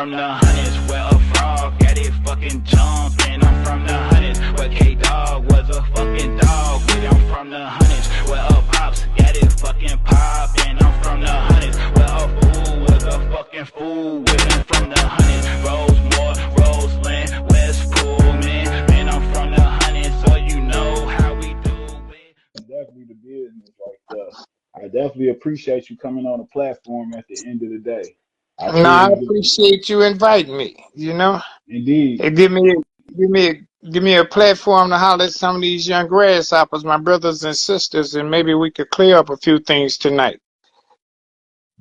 from the hundreds where a frog got it fucking jumping. I'm from the hundreds where K-Dog was a fucking dog. I'm from the hundreds where a pops got it fucking poppin'. I'm from the hundreds where a fool was a fucking fool with him. From the hundreds, Rosemore, Roseland, West Pullman. Man, I'm from the hundreds, so you know how we do it. Definitely the business like that. I definitely appreciate you coming on the platform at the end of the day. No, I appreciate you inviting me. You know, Indeed. it give me a platform to holler at some of these young grasshoppers, my brothers and sisters, and maybe we could clear up a few things tonight.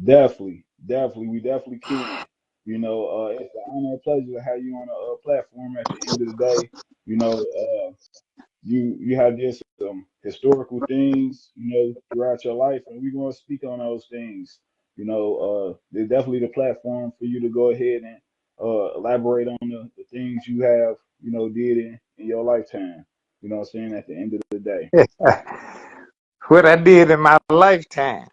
Definitely, we definitely can. You know, it's an honor and pleasure to have you on a platform at the end of the day. You know, you have just some historical things, you know, throughout your life, and we're going to speak on those things. You know, there's definitely the platform for you to go ahead and elaborate on the things you have, you know, did in your lifetime. You know what I'm saying? At the end of the day. What I did in my lifetime.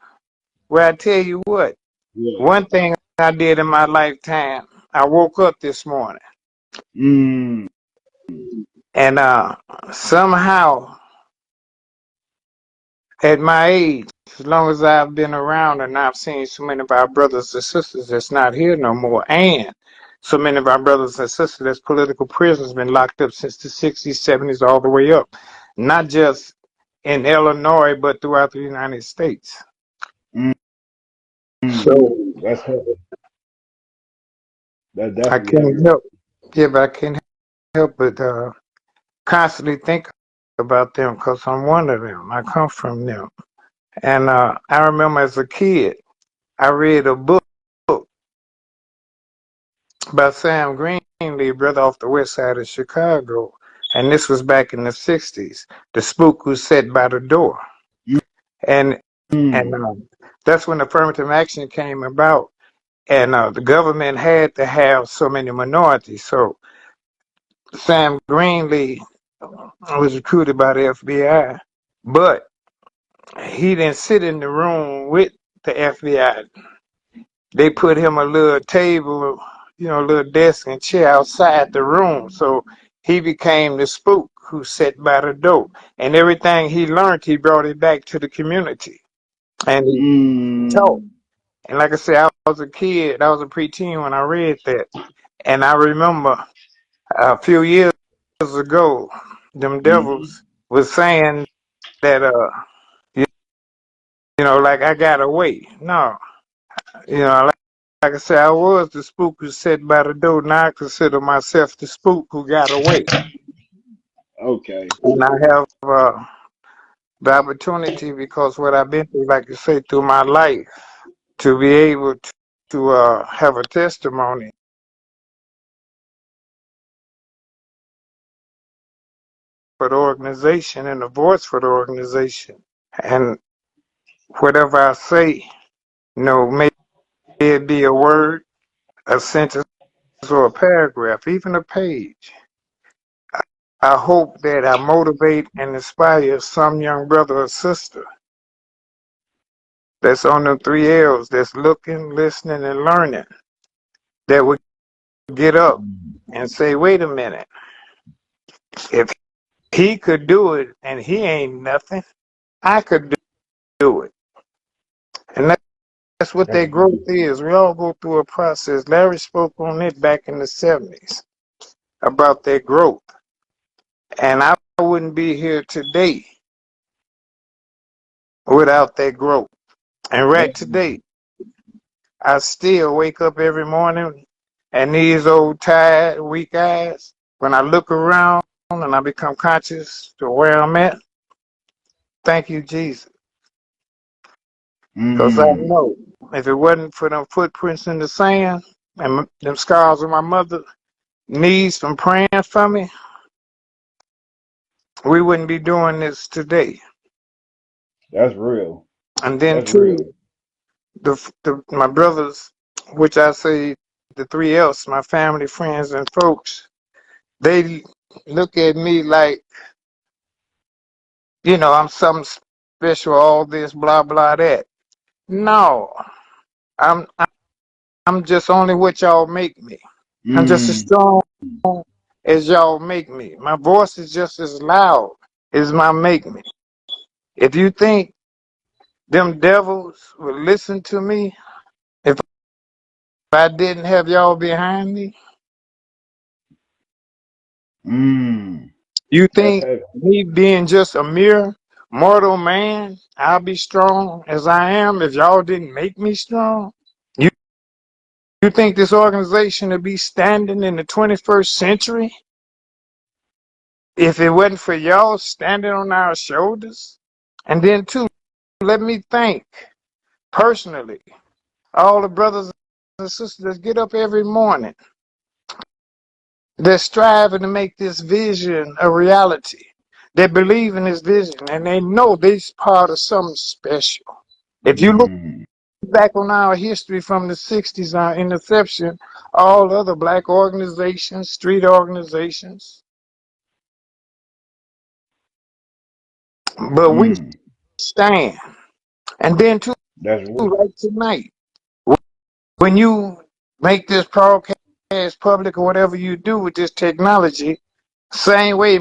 Well, I tell you what, Yeah. one thing I did in my lifetime, I woke up this morning. And somehow, at my age, as long as I've been around and I've seen so many of our brothers and sisters that's not here no more, and so many of our brothers and sisters that's political prisoners been locked up since the 60s, 70s, all the way up, not just in Illinois, but throughout the United States. So that's heavy. That I can't help, yeah, but I can't help but constantly think about them because I'm one of them. I come from them. And I remember as a kid, I read a book by Sam Greenlee, brother off the west side of Chicago. And this was back in the 60s. The Spook Who Sat by the Door. And that's when affirmative action came about. And the government had to have so many minorities. So Sam Greenlee was recruited by the FBI. But he didn't sit in the room with the FBI. They put him a little table, you know, a little desk and chair outside the room. So he became the spook who sat by the door. And everything he learned, he brought it back to the community. And he taught. And like I said, I was a kid, I was a preteen when I read that. And I remember a few years ago, them devils was saying that, you know, like I got away. No, you know, like I said, I was the spook who sat by the door. Now I consider myself the spook who got away. Okay. And I have the opportunity, because what I've been through, like you say, through my life, to be able to have a testimony. For the organization and a voice for the organization. And whatever I say, you know, may it be a word, a sentence, or a paragraph, even a page. I hope that I motivate and inspire some young brother or sister that's on the 3 L's, that's looking, listening, and learning, that would get up and say, wait a minute, if he could do it and he ain't nothing, I could do it. And that's what that growth is. We all go through a process. Larry spoke on it back in the 70s about that growth. And I wouldn't be here today without that growth. And right today, I still wake up every morning and these old tired, weak eyes, when I look around and I become conscious to where I'm at, thank you, Jesus. Because I know if it wasn't for them footprints in the sand and them scars of my mother knees from praying for me, we wouldn't be doing this today. That's real. And then two, my brothers, which I say the 3 L's, my family, friends, and folks, they look at me like, you know, I'm something special, all this, blah, blah, that. No, I'm I'm just only what y'all make me. I'm just as strong as y'all make me. My voice is just as loud as my make me. If you think them devils would listen to me if I didn't have y'all behind me, you That's think heavy. me being just a mere mortal man, I'll be strong as I am if y'all didn't make me strong? You you think this organization would be standing in the 21st century if it wasn't for y'all standing on our shoulders? And then too, let me thank personally all the brothers and sisters that get up every morning. They're striving to make this vision a reality. They believe in this vision and they know they're part of something special. If you look back on our history from the 60s, our inception, all other black organizations, street organizations, but we stand. And then too, That's real. like tonight, when you make this broadcast public or whatever you do with this technology, same way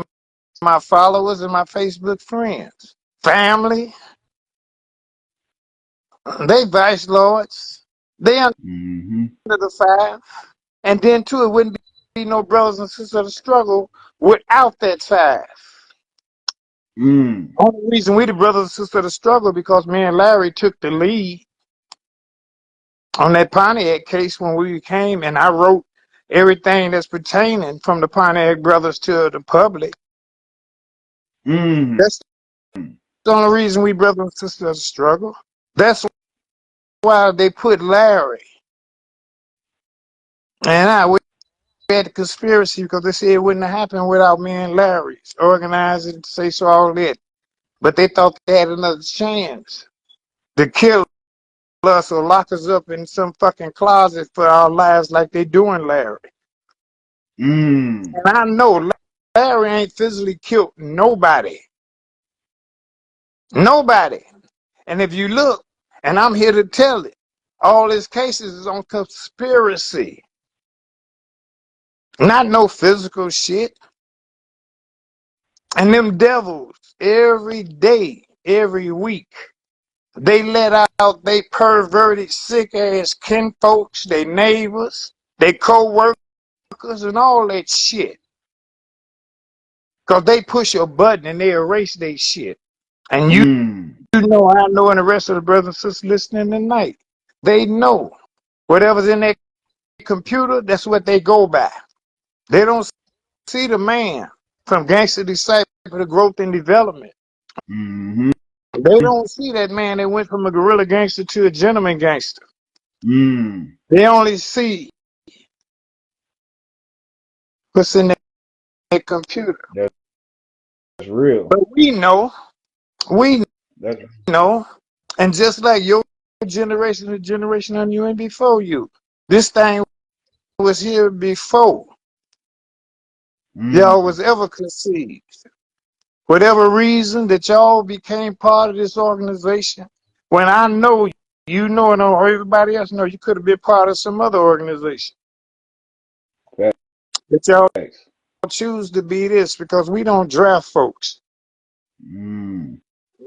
my followers and my Facebook friends, family, they vice lords, they under the five, and then too, it wouldn't be no brothers and sisters of the struggle without that five. Only reason we the brothers and sisters of the struggle because me and Larry took the lead on that Pontiac case when we came, and I wrote everything that's pertaining from the Pontiac brothers to the public. That's the only reason we brothers and sisters of the struggle. That's why they put Larry and we had the conspiracy because they said it wouldn't have happened without me and Larry's organizing, say so all that. But they thought they had another chance to kill us or lock us up in some fucking closet for our lives like they doing Larry. And I know Larry ain't physically killed nobody. Nobody. And if you look, and I'm here to tell it, all his cases is on conspiracy. Not no physical shit. And them devils, every day, every week, they let out they perverted, sick-ass kinfolks, they neighbors, they co-workers, and all that shit. Because they push a button and they erase their shit. And you know, I know, and the rest of the brothers and sisters listening tonight, they know whatever's in their computer, that's what they go by. They don't see the man from Gangster Disciple to Growth and Development. They don't see that man that went from a guerrilla gangster to a gentleman gangster. They only see what's in their computer. That's real. But we know, and just like your generation, the generation on you and before you, this thing was here before y'all was ever conceived. Whatever reason that y'all became part of this organization, when I know you know and everybody else know you could have been part of some other organization. Facts. But y'all choose to be this because we don't draft folks.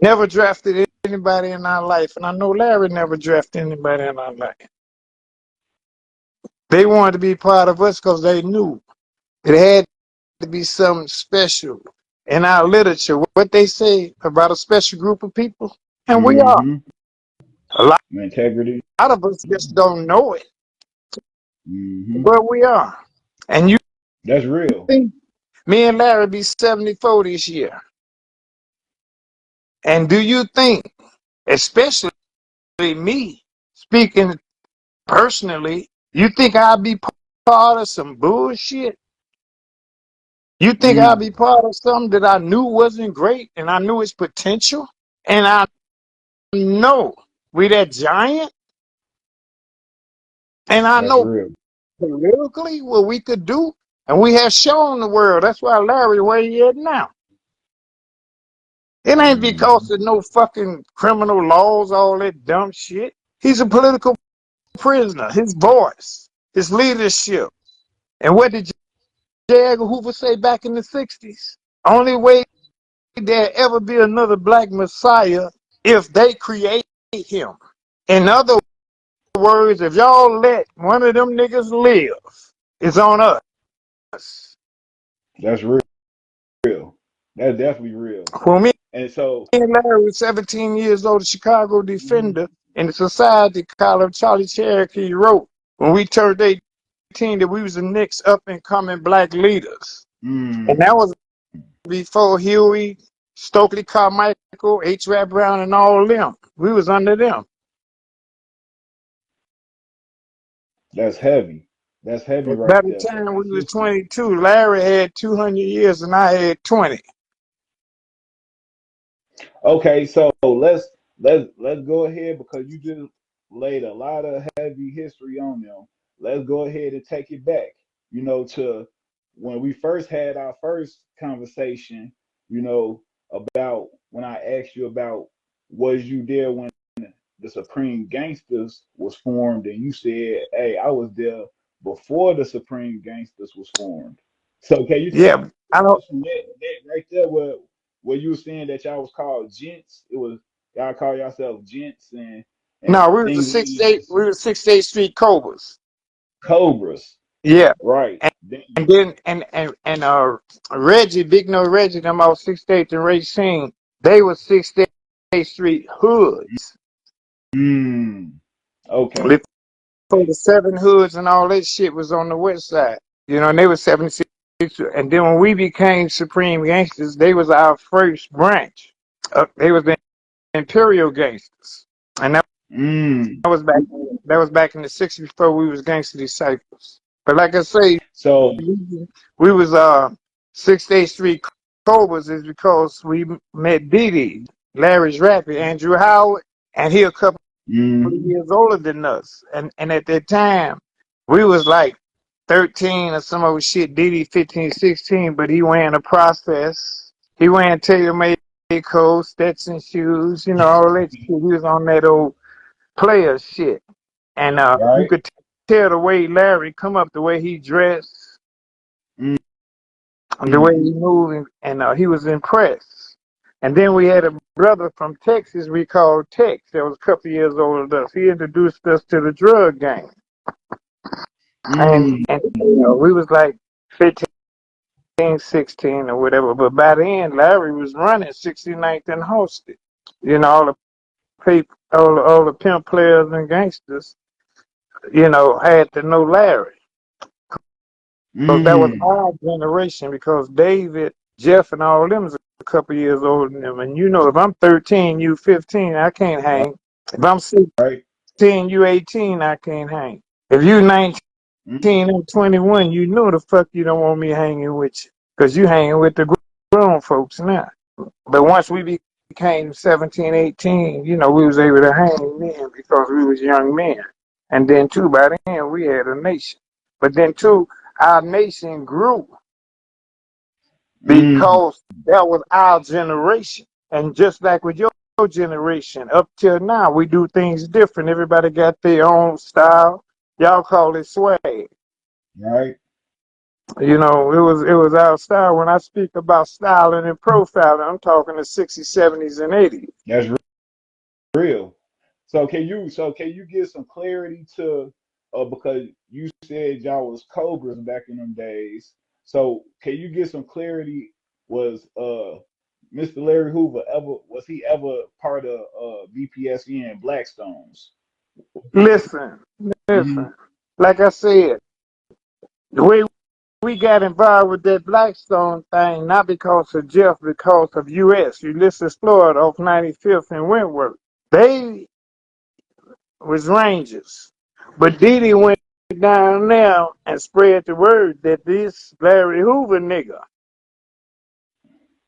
Never drafted anybody in our life, and I know Larry never drafted anybody in our life. They wanted to be part of us because they knew it had to be something special in our literature. What they say about a special group of people, and we are. A lot Integrity. of us just don't know it, but we are. And you That's real. think me and Larry be 74 this year? And do you think, especially me, speaking personally, you think I'll be part of some bullshit? You think I'll be part of something that I knew wasn't great and I knew its potential? And I know we that giant? And I That's know real. politically what we could do, and we have shown the world. That's why Larry where he is now. It ain't because of no fucking criminal laws, all that dumb shit. He's a political prisoner, his voice, his leadership. And what did J. Edgar Hoover say back in the 60s? Only way there ever be another black messiah if they create him. In other words, if y'all let one of them niggas live, it's on us. That's real. That's definitely real. For me And so, and Larry was 17 years old, a Chicago defender in the society column Charlie Cherokee wrote when we turned 18 that we was the next up and coming black leaders. And that was before Huey, Stokely Carmichael, H. Rap Brown, and all them. We was under them. that's heavy. That's heavy But right by the there. So time that's we was history. 22, Larry had 200 years and I had 20. Okay, so let's go ahead because you just laid a lot of heavy history on them. Let's go ahead and take it back, to when we first had our first conversation, about when I asked you about was you there when the Supreme Gangsters was formed, and you said, "Hey, I was there before the Supreme Gangsters was formed." So can you take Yeah, I don't. us from that right there where you were saying that y'all was called gents? It was y'all call yourself gents and No, we was the things of six that eight. nature. We were 68th Street Cobras. Cobras, Yeah, right? and then Reggie, Big No Reggie, them all 68th and Racine. They were 68th Street hoods. Mm, okay, Before the seven hoods and all that shit was on the west side. And they were 76. And then when we became Supreme Gangsters, they was our first branch. They was the Imperial Gangsters, and mm. was back. That was back in the '60s before we was Gangster Disciples. But like I say, So, we was 68th Street Cobras is because we met Dee Larry's rapper, Andrew Howard, and he a couple of mm, years older than us. And at that time, we was like 13 or some other shit, Diddy 15, 16, but he wearing a process. He wearing tailor-made coats, Stetson shoes, all that shit. He was on that old player shit. And you right? could tell the way Larry come up, the way he dressed, Mm, the way he moved, and he was impressed. And then we had a brother from Texas we called Tex that was a couple years older than us. He introduced us to the drug gang. mm, And we was like 15, 16 or whatever. But by then, Larry was running 69th and hosted. All the people, all the pimp players and gangsters, had to know Larry. So that was mm. our generation because David, Jeff, and all of them is a couple years older than them. And if I'm 13, you 15, I can't hang. If I'm Right? 16, you 18, I can't hang. If you 19 Mm, and 21, you know the fuck you don't want me hanging with you because you hanging with the grown folks now. But once we became 17, 18, we was able to hang then because we was young men. And then, too, by then, we had a nation. But then, too, our nation grew mm. because that was our generation. And just like with your generation, up till now, we do things different. Everybody got their own style. Y'all call it swag. Right? It was our style. When I speak about styling and profiling, I'm talking the 60s, 70s, and 80s. That's real. So can you give some clarity to because you said y'all was Cobras back in them days. So can you give some clarity? Was Mr. Larry Hoover ever part of BPSN Blackstones? Listen, Hmm. listen. Like I said, the way we got involved with that Blackstone thing, not because of Jeff, because of U.S. Ulysses Florida off 95th and Wentworth. They was Rangers. But Didi went down there and spread the word that this Larry Hoover nigga,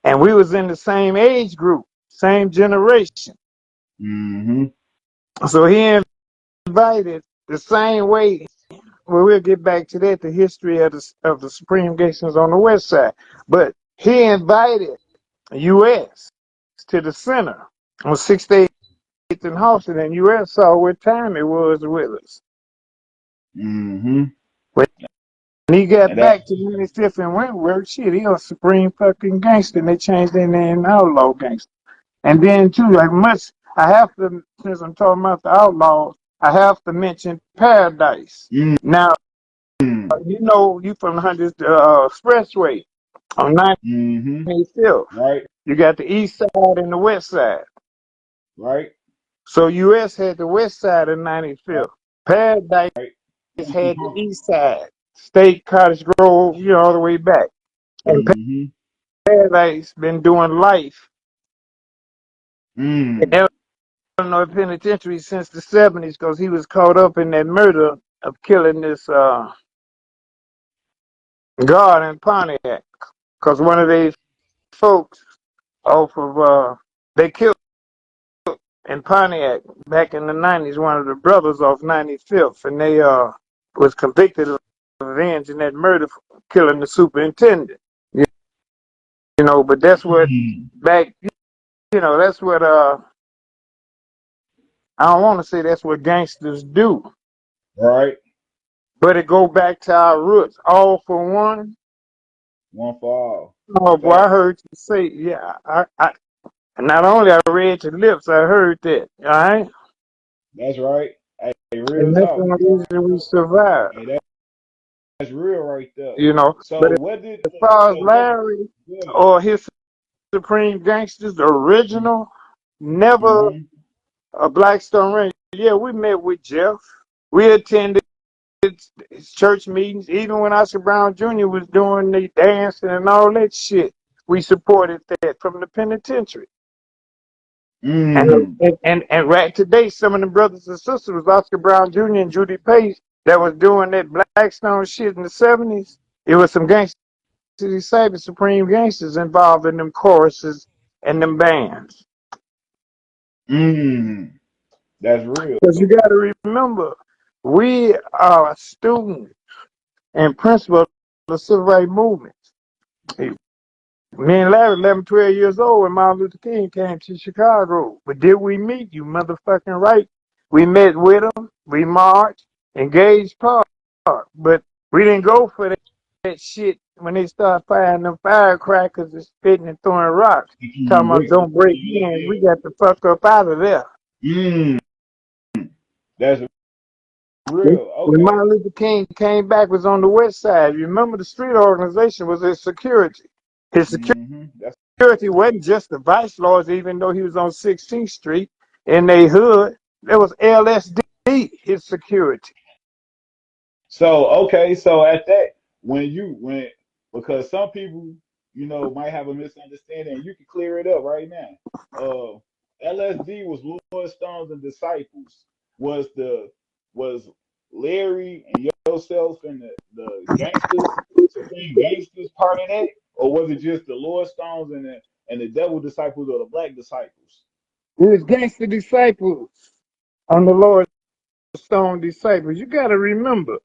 and we was in the same age group, same generation. Hmm. So he invited the same way. Well, we'll get back to that, the history of the Supreme Gangsters on the west side. But he invited U.S. to the center on 68th and Halsted, and U.S. saw what time it was with us. Mm-hmm. When he got And that. back to 95th and Wentworth, shit, he was Supreme fucking Gangster, and they changed their name to Outlaw Gangster. And then too, like much, I have to, since I'm talking about the Outlaws, I have to mention Paradise. Mm. Now, you know, you from the 100th Expressway on Mm-hmm. 95th. Right. You got the east side and the west side. Right. So US had the west side of Right. 95th. Paradise Right. had the east side. State, Cottage Grove, you know, all the way back. And Mm-hmm. Paradise been doing life Mm. in Illinois Penitentiary since the 70s because he was caught up in that murder of killing this guard in Pontiac. Because one of these folks off of, they killed in Pontiac back in the 90s, one of the brothers off 95th, and they was convicted of avenging that murder for killing the superintendent. You know, but that's what Mm. back, you know, that's what I don't want to say that's what gangsters do, Right. but it go back to our roots. All for one. One for all. Oh boy, I Fact. heard you say, yeah. I not only I read your lips, I heard that. All right, That's right. Hey, real and that's talk. one reason we survive. Hey, that's real right there. You know, So but what did as far as so what Larry good. or his Supreme Gangsters, the original, never Mm-hmm. a Blackstone Range. Yeah, we met with Jeff. We attended his church meetings, even when Oscar Brown Jr. was doing the dancing and all that shit. We supported that from the penitentiary. Mm. And right today, some of the brothers and sisters was Oscar Brown Jr. and Judy Pace that was doing that Blackstone shit in the 70s. It was some gangster disciples, Supreme Gangsters involved in them choruses and them bands. Mm. That's real. Because you got to remember, we are students and principals of the civil rights movement. Me and Larry, 11, 12 years old when Martin Luther King came to Chicago. But did we meet? You motherfucking right. We met with him. We marched, engaged Park. But we didn't go for that shit when they started firing them firecrackers and spitting and throwing rocks. Talking about Bricks. don't break in. We got the fuck up out of there. Mm. That's When real. Okay. Martin Luther King came back, was on the west side. You remember the street organization was his security. His Mm-hmm. That's security wasn't just the vice lords, even though he was on 16th Street in their hood. There was LSD, his security. so okay. So at that, when because some people, might have a misunderstanding, and you can clear it up right now. LSD was Lord Stones and Disciples. Was Larry and yourself and the gangsters, Supreme Gangsters, part of that, or was it just the Lord Stones and the Devil Disciples or the Black Disciples? He was gangster disciples on the Lord Stone disciples. You got to remember,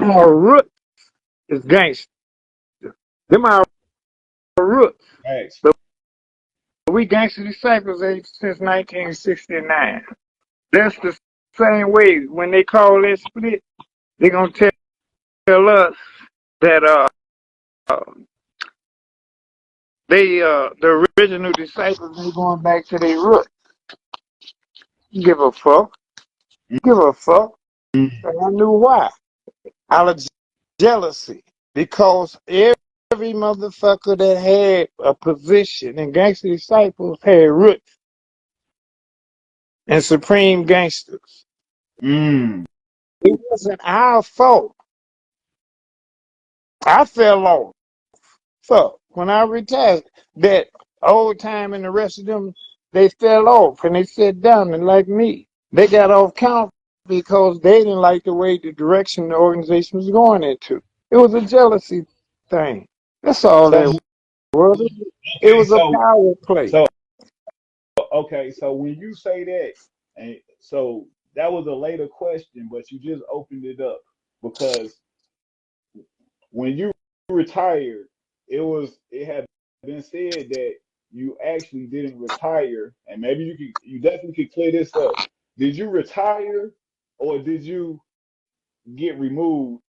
our root is gangster. Them our roots. Thanks. But we gangster disciples since 1969. That's the same way when they call that split, they're going to tell us that the original disciples ain't going back to their roots. Give a fuck. Give a fuck. Mm-hmm. And I knew why. Out of jealousy. Because every motherfucker that had a position in gangster disciples had roots and supreme gangsters. Mm. It wasn't our fault. I fell off. So when I retired, that old time and the rest of them, they fell off and they sat down and like me, they got off count because they didn't like the way the direction the organization was going into. It was a jealousy thing. That's all So that was. It okay, was a power play. so okay, so when you say that, and so that was a later question, but you just opened it up because when you retired, it had been said that you actually didn't retire, and maybe you definitely could clear this up. Did you retire or did you get removed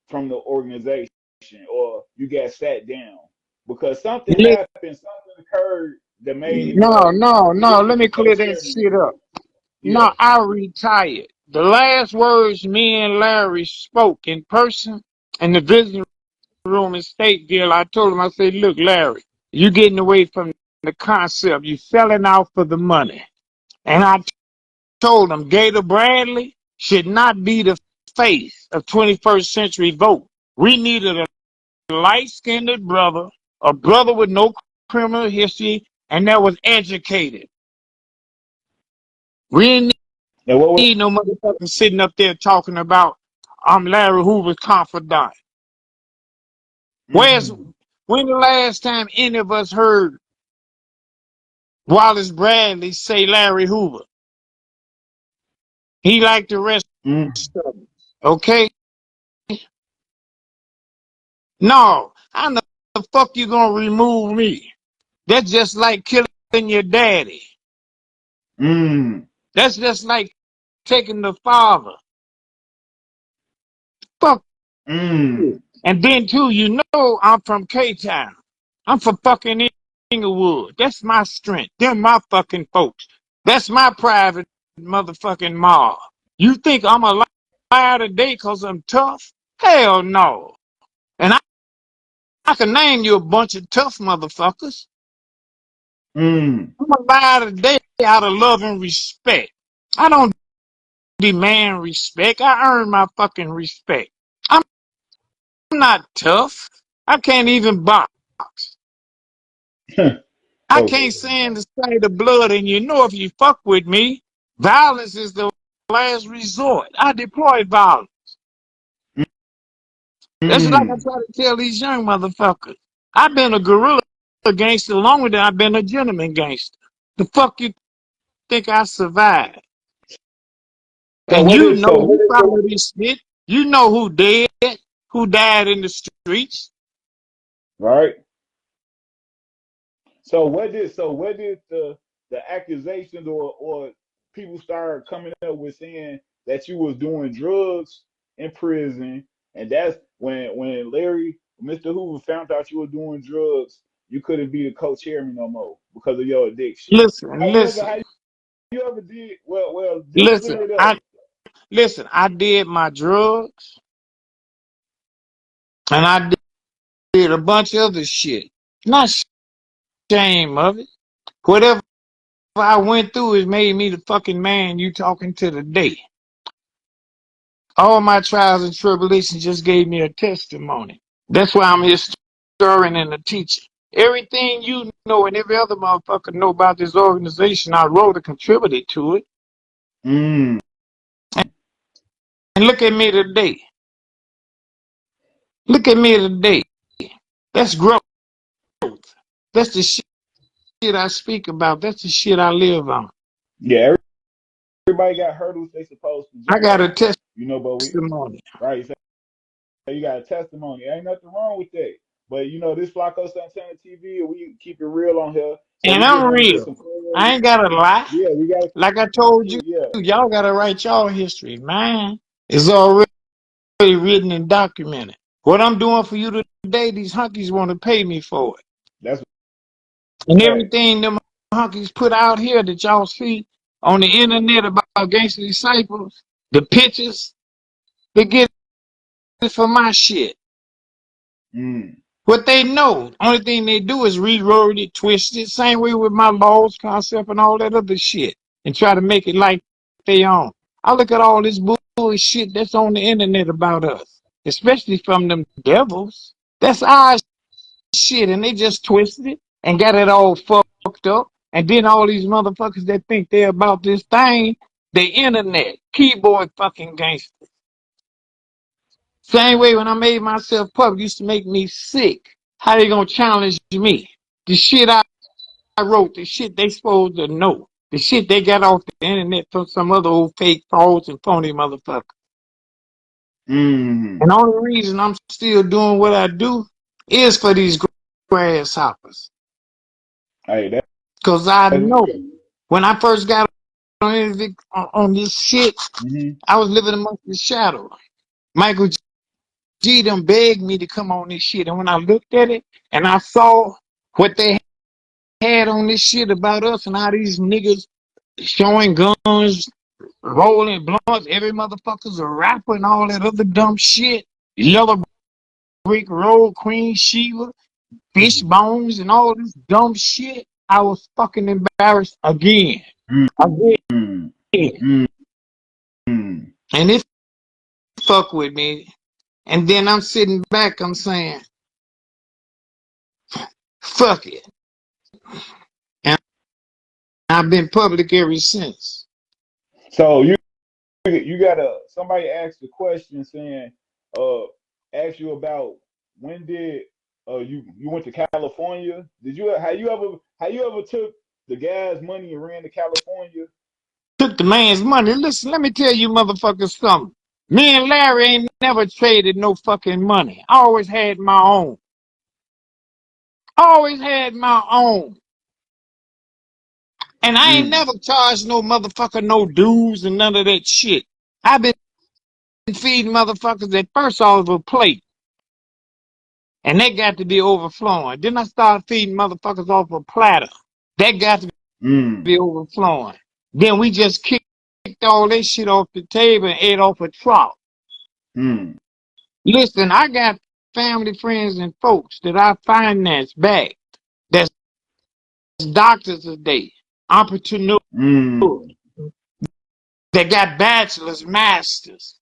from the organization, or you got sat down because something happened, something occurred that made it No, where no, you no. didn't Let get the me clear that co-chairman shit up. anymore. No, Yeah. I retired. The last words me and Larry spoke in person in the visiting room in Stateville, I told him, I said, look, Larry, you getting away from the concept. You selling out for the money. And I told him Gator Bradley should not be the face of 21st century vote. We needed a light-skinned brother, a brother with no criminal history, and that was educated. We didn't And what was? need no motherfucker sitting up there talking about I'm Larry Hoover's confidant. Where's Mm-hmm. when the last time any of us heard Wallace Bradley say Larry Hoover? He like the rest Mm-hmm. of them. Okay? No, how the fuck you gonna remove me? That's just like killing your daddy. Mm-hmm. That's just like taking the father. Fuck you. Mm-hmm. And then too, you know I'm from K-Town. I'm from fucking Englewood. That's my strength. They're my fucking folks. That's my private motherfucking mob. You think I'm a liar today because I'm tough? Hell no. And I can name you a bunch of tough motherfuckers. Mm-hmm. I'm a liar today out of love and respect. I don't demand respect. I earn my fucking respect. I'm not tough. I can't even box. I Okay. can't stand the sight of blood, and you know if you fuck with me, violence is the last resort. I deploy violence. That's like I Mm-hmm. try to tell these young motherfuckers. I've been a guerrilla gangster longer than I've been a gentleman gangster. The fuck you think I survived? So And what you is know, so? you follow this shit. You know who dead, who died in the streets. Right. So what did the accusations or people start coming up with saying that you was doing drugs in prison, and that's when Larry Mr. Hoover found out you were doing drugs, you couldn't be the co-chairman no more because of your addiction. Listen, However, listen, how you ever did well just listen. clear it up. I did my drugs, and I did a bunch of other shit. Not shame of it. Whatever I went through has made me the fucking man you talking to today. All my trials and tribulations just gave me a testimony. That's why I'm here stirring and a teacher. Everything you know and every other motherfucker know about this organization, I wrote or contributed to it. Mm, And look at me today. Look at me today. That's growth. That's the shit I speak about. That's the shit I live on. yeah, everybody got hurdles they supposed to I jump got a over. But we testimony. right. So you got a testimony. Ain't nothing wrong with that. But this Flacco Santana TV, we keep it real on here. So And we just I'm want to get real. some I clarity. ain't gotta lie. Yeah, we got Like I told you, yeah. y'all gotta write y'all history. Mine is already written and documented. What I'm doing for you today, these hunkies want to pay me for it. That's And fact. everything them hunkies put out here that y'all see on the internet about Gangster Disciples, the pictures, they get it for my shit. Mm, What they know, only thing they do is reword it, twist it, same way with my laws, concept, and all that other shit, and try to make it like they own. I look at all this bullshit that's on the internet about us, especially from them devils. That's our shit, and they just twisted it and got it all fucked up. And then all these motherfuckers that think they're about this thing, the internet, keyboard fucking gangsters. Same way when I made myself public used to make me sick. How they gonna challenge me? The shit I wrote, the shit they supposed to know, the shit they got off the internet from some other old fake frauds and phony motherfucker. mm. And the only reason I'm still doing what I do is for these grasshoppers. Hey, Cause I that's know real. when I first got on this shit, Hmm. I was living amongst the shadows. Michael G them begged me to come on this shit. And when I looked at it and I saw what they had on this shit about us and how these niggas showing guns, rolling blunts, every motherfucker's a rapper and all that other dumb shit. Yellow Brick Road, Queen Sheba, Fish Bones, and all this dumb shit. I was fucking embarrassed again. Mm. Again. Mm. Mm. And it fuck with me. And then I'm sitting back, I'm saying, fuck it. And I've been public ever since. So you got somebody asked the question saying, ask you about when did you went to California? Did you have you ever took the guy's money and ran to California? Took the man's money. Listen, let me tell you motherfuckers something. Me and Larry ain't never traded no fucking money. I always had my own. Always had my own. And I ain't Mm. never charged no motherfucker no dues and none of that shit. I've been feeding motherfuckers at first off of a plate. And that got to be overflowing. Then I started feeding motherfuckers off a platter. That got to Mm. be overflowing. Then we just kicked all that shit off the table and ate off a trough. Mm. Listen, I got family, friends, and folks that I finance back. That's doctors today, entrepreneurs Mm. that got bachelors, masters,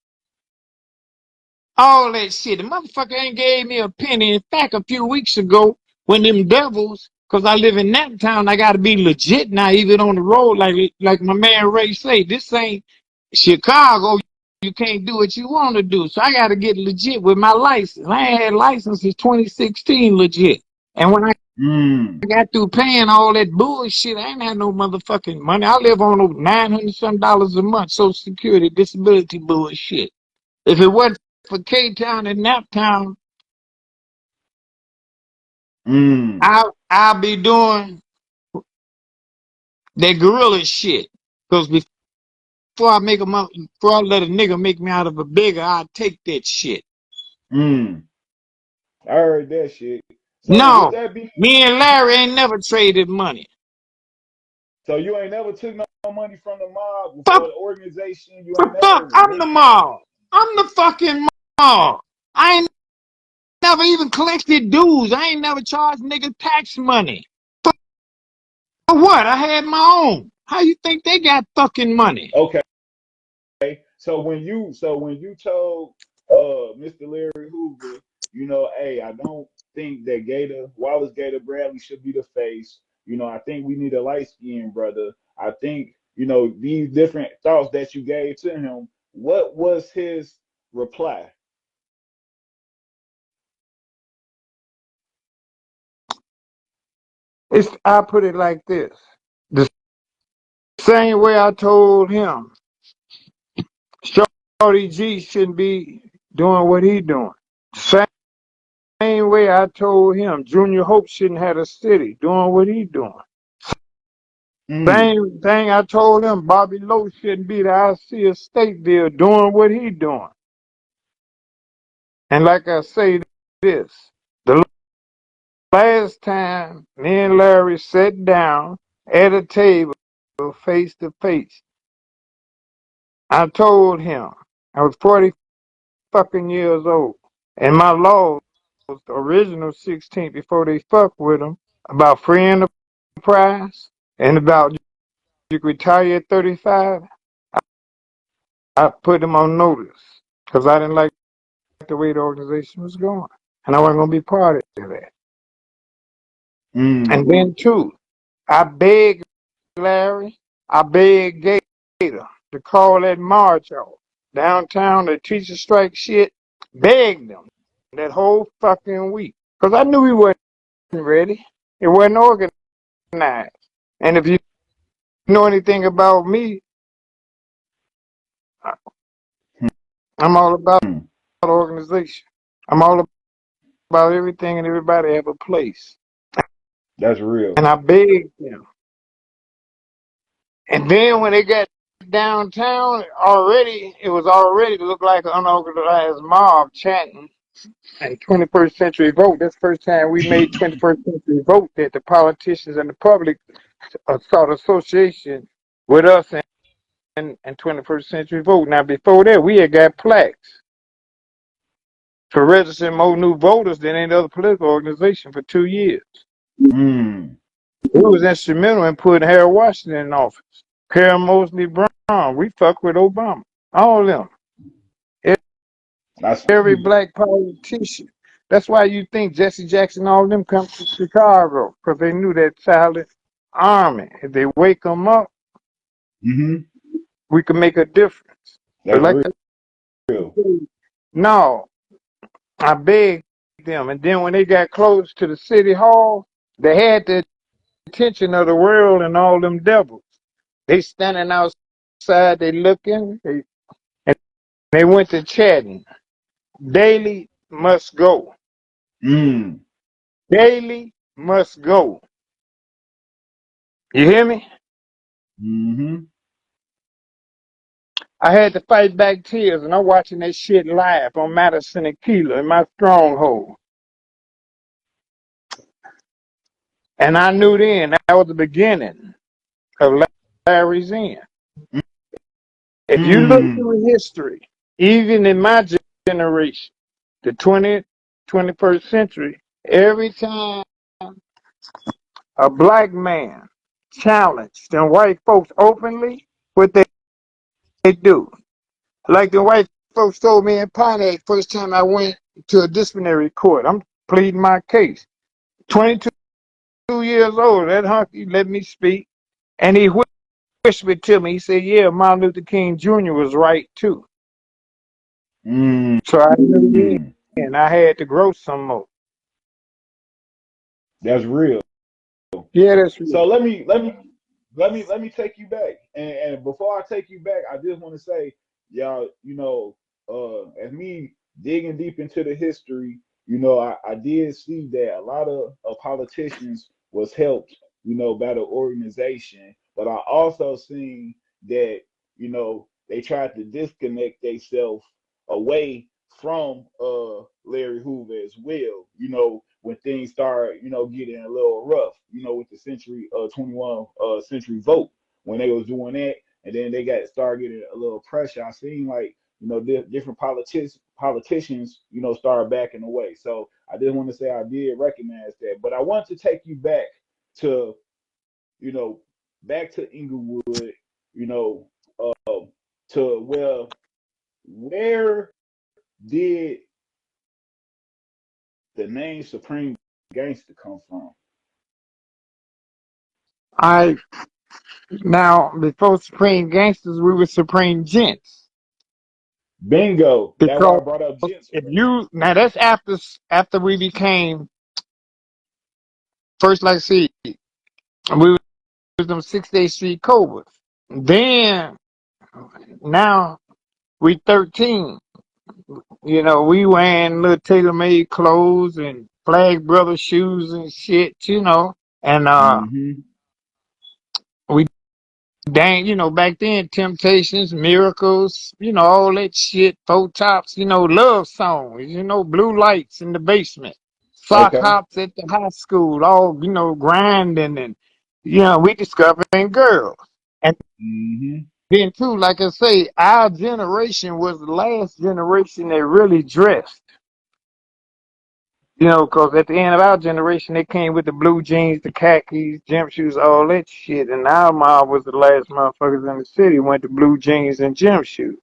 all that shit. The motherfucker ain't gave me a penny. In fact, a few weeks ago, when them devils, because I live in that town, I got to be legit now, even on the road, like my man Ray say. This ain't Chicago. You can't do what you want to do. So I got to get legit with my license. I ain't had license since 2016 legit. And when I Mm. got through paying all that bullshit, I ain't had no motherfucking money. I live on over $900 some a month, Social Security, disability bullshit. If it wasn't for K-Town and Naptown, Mm. I'll be doing that gorilla shit. Because before before I let a nigga make me out of a bigger, I'll take that shit. Mm. I heard that shit. So with No, that being, me and Larry ain't never traded money. so you ain't never took no money from the mob Fuck, before the organization. You ain't fuck, never I'm the went. mob. I'm the fucking mob. I ain't never even collected dues. I ain't never charged nigga tax money. For what? I had my own. How you think they got fucking money? Okay. So when you told Mr. Larry Hoover, hey, I don't think that Wallace Gator Bradley should be the face. I think we need a light skinned brother. I think, these different thoughts that you gave to him, what was his reply? I put it like this. The same way I told him, Shorty G shouldn't be doing what he doing. Same way I told him, Junior Hope shouldn't have a city doing what he doing. Mm. Same thing I told him, Bobby Lowe shouldn't be the IC of Stateville doing what he doing. And like I say this, the last time me and Larry sat down at a table face to face, I told him I was 40 fucking years old. And my law was the original 16 before they fuck with them about free enterprise and about you could retire at 35. I put them on notice because I didn't like the way the organization was going. And I wasn't going to be part of that. Mm. And then, too, I begged Larry, I begged Gator to call that march off downtown, the teacher strike shit, begged them that whole fucking week. Because I knew we wasn't ready. It wasn't organized. And if you know anything about me, I'm all about Mm. organization. I'm all about everything and everybody have a place. That's real. And I begged them. And then when they got downtown, already it was already looked like an unorganized mob chanting. And 21st Century Vote. That's the first time we made 21st Century Vote that the politicians and the public sought association with us and 21st Century Vote. Now, before that, we had got plaques for registering more new voters than any other political organization for 2 years. Mm. We was instrumental in putting Harold Washington in office. Carol Mosley Brown. We fuck with Obama. All of them. Every black politician. That's why you think Jesse Jackson, all of them come to Chicago, because they knew that silent army. If they wake them up, we can make a difference. That's like real. No, I begged them. And then when they got close to the city hall, they had the attention of the world and all them devils. They standing outside, they looking, and they went to chatting. Daily must go. Daily must go. You hear me? I had to fight back tears, and I'm watching that shit live on Madison and Keeler in my stronghold. And I knew then that was the beginning of Larry's end. If you look through history, even in my generation, the 20th, 21st century, every time a black man challenged them white folks openly, what they do. Like the white folks told me in Pontiac first time I went to a disciplinary court. I'm pleading my case. 22 years old, that hunky let me speak. And he whispered to me, he said, yeah, Martin Luther King Jr. was right too. So I knew then, and I had to grow some more. That's real. Yeah, that's real. So let me take you back. And before I take you back, I just want to say, y'all, as me digging deep into the history, I did see that a lot of politicians was helped, by the organization. But I also seen that, they tried to disconnect themselves away from Larry Hoover as well, when things start, getting a little rough, with the century 21 century vote when they was doing that, and then they started getting a little pressure. I seen like, different politicians, start backing away. So I did want to say I did recognize that, but I want to take you back to, back to Englewood, to where did the name Supreme Gangster come from? Now, before Supreme Gangsters, we were Supreme Gents. Bingo. That's why I Because brought up Gents. now that's after we became, first, like I said, we was them 6th Street Cobras. Then, now, we 13. We wearing little tailor-made clothes and Flag Brother shoes and shit, and we back then, Temptations, Miracles, all that shit, Four Tops, love songs, Blue Lights in the basement, sock hops at the high school, all, grinding and, we discovering girls. And then too, like I say, our generation was the last generation that really dressed. Because at the end of our generation, they came with the blue jeans, the khakis, gym shoes, all that shit. And our mom was the last motherfuckers in the city went to blue jeans and gym shoes.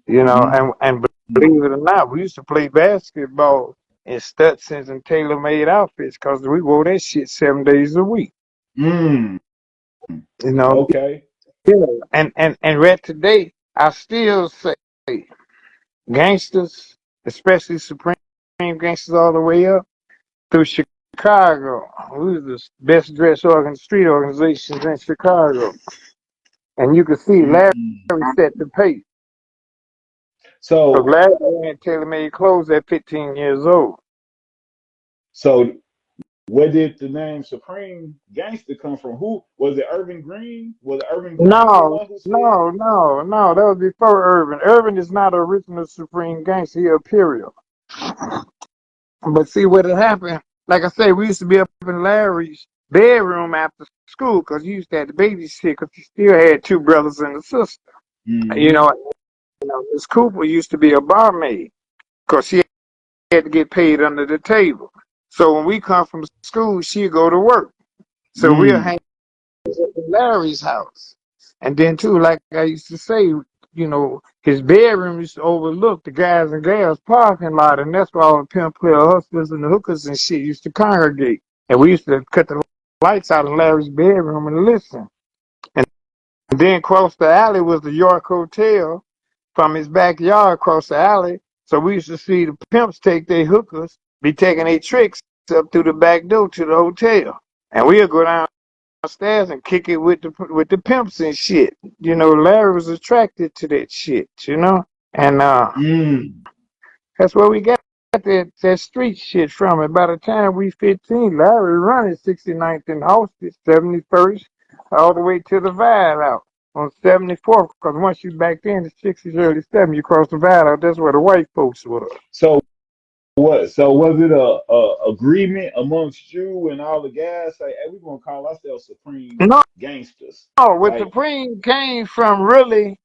And believe it or not, we used to play basketball in Stutsons and tailor-made outfits because we wore that shit 7 days a week. Okay. And right today, I still say gangsters, especially Supreme Gangsters all the way up through Chicago. We was the best dressed street organizations in Chicago. And you can see Larry set the pace. So Larry had tailor-made clothes at 15 years old. So where did the name Supreme Gangster come from? Who was it? Irvin Green? Was Irvin Green the No, one who said it? no, no, no. That was before Irvin. Irvin is not an original Supreme Gangster. He Imperial. But see what had happened. Like I say, we used to be up in Larry's bedroom after school because he used to have to babysit because he still had two brothers and a sister. You Mm-hmm. know, Miss Cooper used to be a barmaid because she had to get paid under the table. So when we come from school, she'd go to work. So we'll Mm. hang at Larry's house. And then too, like I used to say, his bedroom used to overlook the guys and gals parking lot, and that's where all the pimp player hustlers and the hookers and shit used to congregate. And we used to cut the lights out in Larry's bedroom and listen. And then across the alley was the York Hotel from his backyard across the alley. So we used to see the pimps take their hookers, be taking their tricks up through the back door to the hotel. And we'll go downstairs and kick it with the pimps and shit. Larry was attracted to that shit, And Mm. that's where we got that street shit from. And by the time we 15, Larry running 69th and Hostage, 71st, all the way to the Vine out on 74th. Because once you back then, the 60s, early 70s, you cross the Vine out, that's where the white folks were. So what? So was it a agreement amongst you and all the guys? Say, hey, we're gonna call ourselves Supreme No, Gangsters. what Like, Supreme came from really.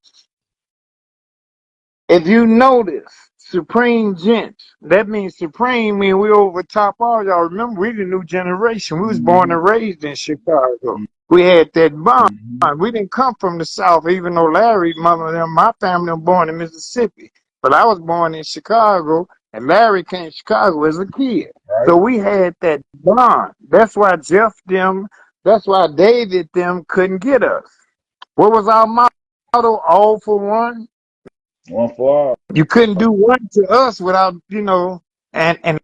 If you notice, Supreme Gents, that means Supreme mean we over top all y'all. Remember, we the new generation. We was born mm-hmm, and raised in Chicago. We had that bond. mm-hmm, We didn't come from the South, even though Larry, mother, them, my family was born in Mississippi. But I was born in Chicago, and Larry came to Chicago as a kid. right? So we had that bond. That's why that's why David them couldn't get us. What was our motto? All for one. One for all. You couldn't do one to us without, and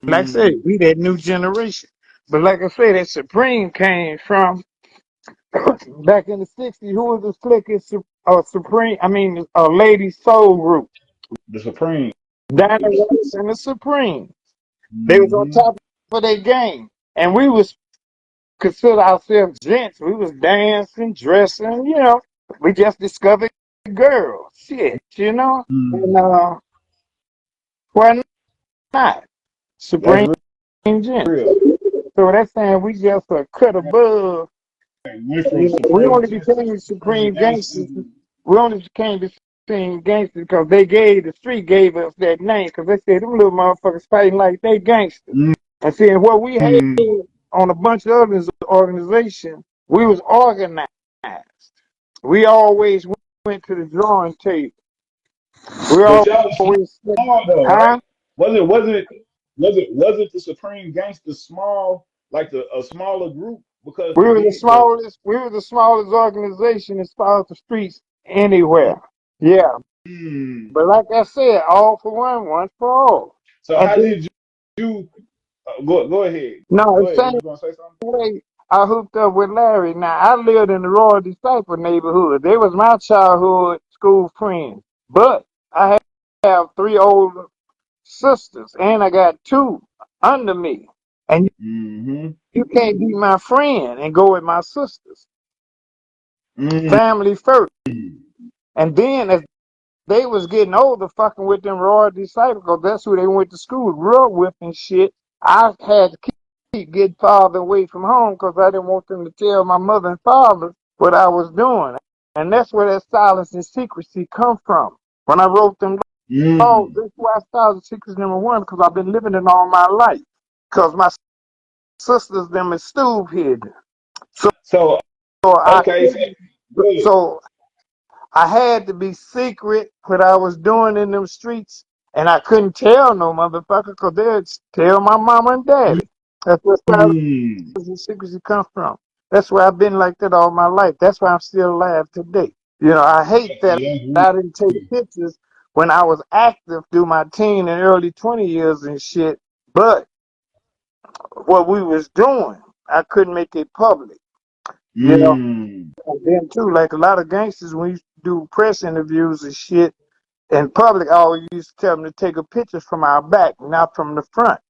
like I say, Mm. we that new generation. But like I say, that Supreme came from back in the 60s. Who was the slickest Supreme? I mean, a lady soul group. The Supreme. Dinah Ross and the Supreme. They was on Mm-hmm. top of their game. And we was consider ourselves gents. We was dancing, dressing, We just discovered girls. Shit. And Mm. why not? That's Supreme Gents. real. So that's saying we just a cut above. Went from We Supreme only Gangsters became to Supreme Supreme Gangsters. Gangsters. We only became the Supreme Gangsters because the street gave us that name because they said them little motherfuckers fighting like they gangsters. And seeing what we had Mm. on a bunch of other organizations, we was organized. We always went to the drawing table. We But y'all was always said, small though, right? huh? Was it the Supreme Gangsters small, like a smaller group? Because We the were the big the smallest. We were the smallest organization as far as the streets anywhere. Yeah, mm. but like I said, all for one, one for all. So And how then, did you go ahead. no, Go the ahead. same You was gonna say something? way I hooked up with Larry. Now I lived in the Royal Disciple neighborhood. They was my childhood school friends. But I have three older sisters, and I got two under me. And Mm-hmm. you can't be my friend and go with my sisters. Mm. Family first. And then as they was getting older, fucking with them Royal Disciples, because that's who they went to school, grew up with and shit. I had to keep getting farther away from home because I didn't want them to tell my mother and father what I was doing. And that's where that silence and secrecy come from. When I wrote them, oh, Mm. this is why silence and secrecy #1, because I've been living it all my life. Because my sisters, them is still hidden. So, So so I okay, so couldn't, go ahead. so I had to be secret what I was doing in them streets, and I couldn't tell no motherfucker because they'd tell my mama and daddy. That's where silence Mm. and secrecy come from. That's why I've been like that all my life. That's why I'm still alive today. I hate that Yeah. I didn't take pictures when I was active through my teen and early 20 years and shit, but what we was doing, I couldn't make it public. You know, Mm. and then too, like a lot of gangsters, when you do press interviews and shit, in public, I always used to tell them to take a picture from our back, not from the front.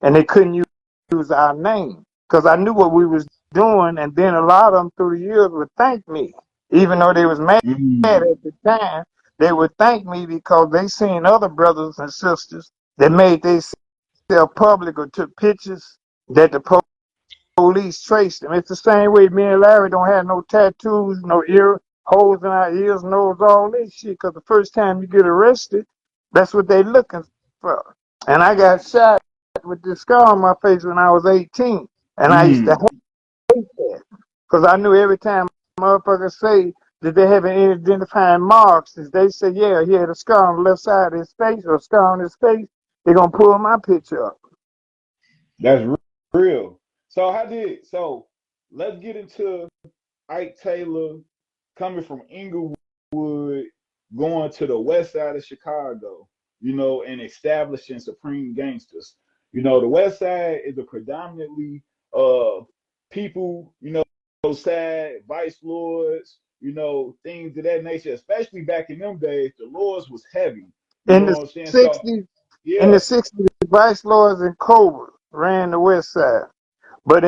And they couldn't use use our name because I knew what we was doing, and then a lot of them through the years would thank me, even though they was mad at the time. They would thank me because they seen other brothers and sisters that made themselves public or took pictures that the police traced them. It's the same way me and Larry don't have no tattoos, no ear holes in our ears, nose, all that shit. Because the first time you get arrested, that's what they looking for. And I got shot with this scar on my face when I was 18. And I used to hate that. Because I knew every time motherfuckers say that they have any identifying marks, if they say, yeah, he had a scar on the left side of his face or a scar on his face, they're going to pull my picture up. That's real. So let's get into Ike Taylor coming from Englewood, going to the west side of Chicago, and establishing Supreme Gangsters. The west side is a predominantly people, side, vice lords, things of that nature, especially back in them days, the laws was heavy. You In know the what I'm saying? So 60s, in yeah. the 60s, vice lords and Cobra ran the west side. But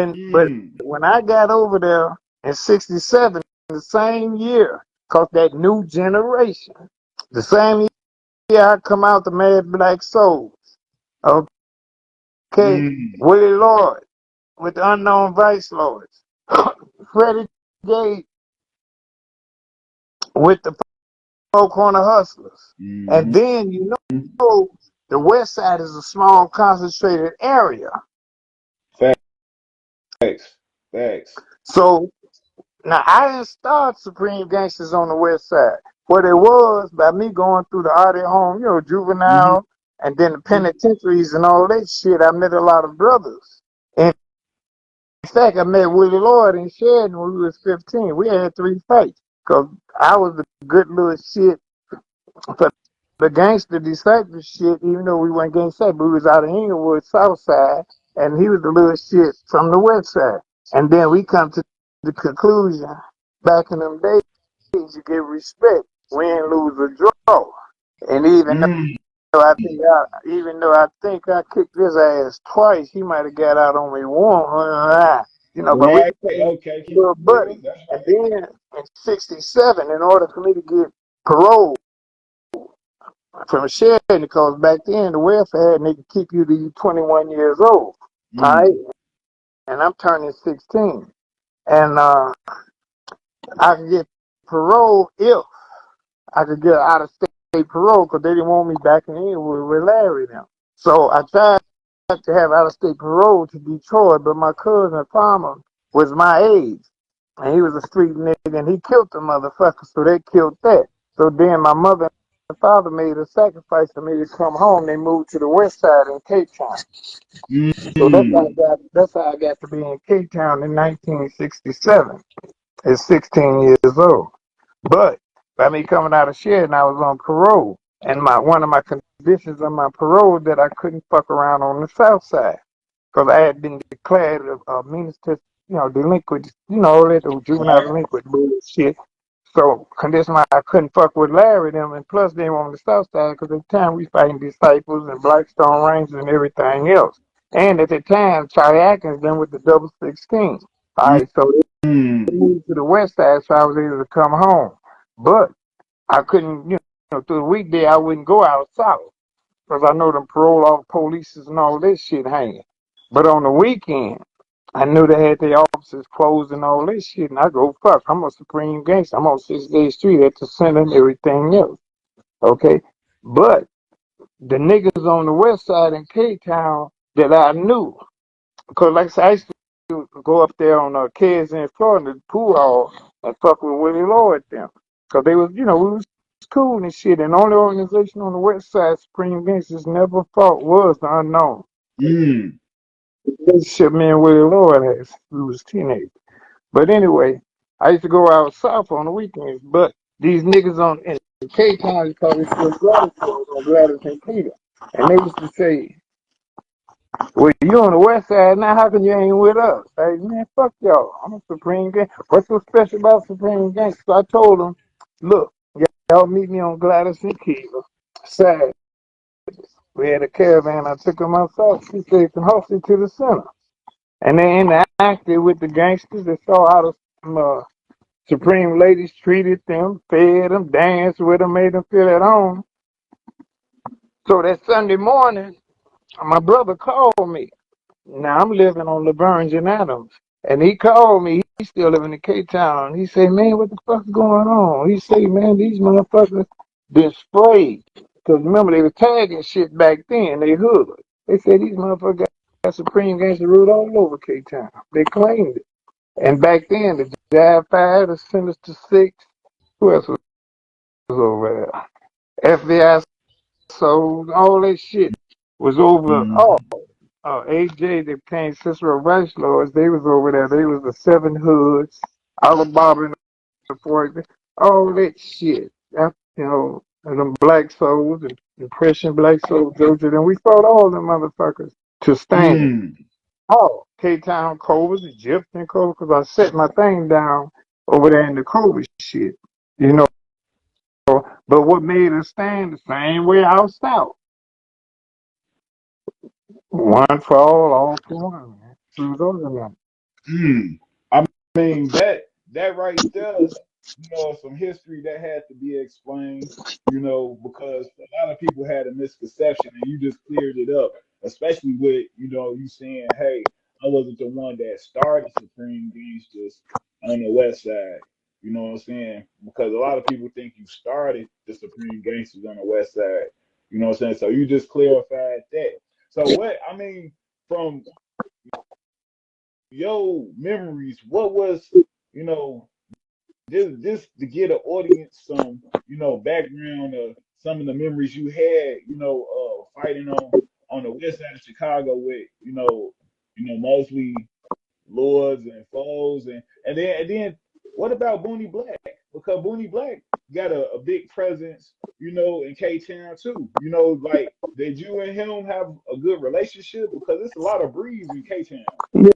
when I got over there in 67, the same year, cause that new generation, the same year I come out the Mad Black Souls. Okay, Mm, Willie Lloyd with the unknown vice lords. Freddie Gay with the Four Corner Hustlers. And mm, then the west side is a small concentrated area. facts, facts. So now I didn't start Supreme Gangsters on the west side. What it was by me going through the Artie home, Mm-hmm. juvenile, and then the penitentiaries and all that shit, I met a lot of brothers. In fact, I met Willie Lloyd in Sheridan when we was 15. We had 3 fights because I was the good little shit for the gangster discipleship, even though we weren't gangster, but we was out of Englewood, south side, and he was the little shit from the west side. And then we come to the conclusion, back in them days, you give respect, win, lose, or draw. And Mm, even though I think I kicked his ass twice, he might have got out on me once. But we right. became Okay. Keep little it real. buddies. That's And right. then in 67, in order for me to get parole from Sheridan, because back then the welfare had they could keep you to 21 years old. All right. Mm, And I'm turning 16. And I could get parole if I could get out of state parole because they didn't want me back in England with Larry now. So I tried to have out of state parole to Detroit, but my cousin Palmer was my age. And he was a street nigga and he killed the motherfucker, so they killed that. So then my mother and father made a sacrifice for me to come home. They moved to the west side in Cape Town. So mm, that's how I got to be in Cape Town in 1967 at 16 years old. But by me coming out of Sheridan, I was on parole. And one of my conditions on my parole that I couldn't fuck around on the south side. Because I had been declared a means to, delinquent, all that juvenile right. delinquent bullshit. So condition I couldn't fuck with Larry them, and plus they were on the south side because at the time we fighting disciples and Blackstone Rangers and everything else. And at the time, Charlie Atkins done with the double 16. All right, so Mm, moved to the west side, so I was able to come home. But I couldn't, through the weekday I wouldn't go out south because I know them parole off police and all this shit hanging. But on the weekend, I knew they had their offices closed and all this shit, and I go, fuck, I'm a Supreme Gangster. I'm on 6th Street at the center and everything else. Okay? But the niggas on the west side in K-Town that I knew, because like I said, I used to go up there on kids in Florida, the pool hall, and fuck with Willie Lloyd them. Because they was, we was cool and shit. And the only organization on the west side, Supreme Gangsters, never fought was the unknown. mm, The relationship me and Willie Lloyd had, we was teenagers. But anyway, I used to go out south on the weekends. But these niggas in Cape Town, they call themselves Gladys on Gladys and Peter. And they used to say, well, you on the west side now, how come you ain't with us? Hey, man, fuck y'all. I'm a Supreme Gangster. What's so special about Supreme Gangster? So I told them, look, y'all meet me on Gladys and Kiva. Sad. We had a caravan. I took them outside. She said, can hustle to the center. And they interacted with the gangsters. They saw how the Supreme ladies treated them, fed them, danced with them, made them feel at home. So that Sunday morning, my brother called me. Now I'm living on Lavergne and Adams. And he called me. He's still living in K-Town. He said, man, what the fuck's going on? He said, man, these motherfuckers been sprayed. Because remember, they were tagging shit back then. They hood. They said these motherfuckers got Supreme Gangster root all over K-Town. They claimed it. And back then, the Jive 5, the Sinister 6, who else was over there? FBI Souls, all that shit was over. Mm-hmm. AJ, they became Cicero Vice Lords. They was over there. They was the Seven Hoods, Alabama and the Fork, all that shit. And them black souls, and Impression Black Souls, Georgia. And we fought all them motherfuckers to stand it. Oh, K-Town Cobras, Egyptian Cobras, because I set my thing down over there in the Cobra shit. You know, but what made us stand the same way out south? One for all for one, man. We was organized. I mean that right there, some history that had to be explained, because a lot of people had a misconception and you just cleared it up, especially with, you saying, hey, I wasn't the one that started Supreme Gangsters on the west side. You know what I'm saying? Because a lot of people think you started the Supreme Gangsters on the west side. You know what I'm saying? So you just clarified that. So what I mean, from your memories, what was, you know, this to get an audience some, background of some of the memories you had, fighting on the west side of Chicago with, mostly lords and foes, and then what about Booney Black? Because Booney Black got a big presence, in K Town too. Like, did you and him have a good relationship? Because it's a lot of breeze in K Town.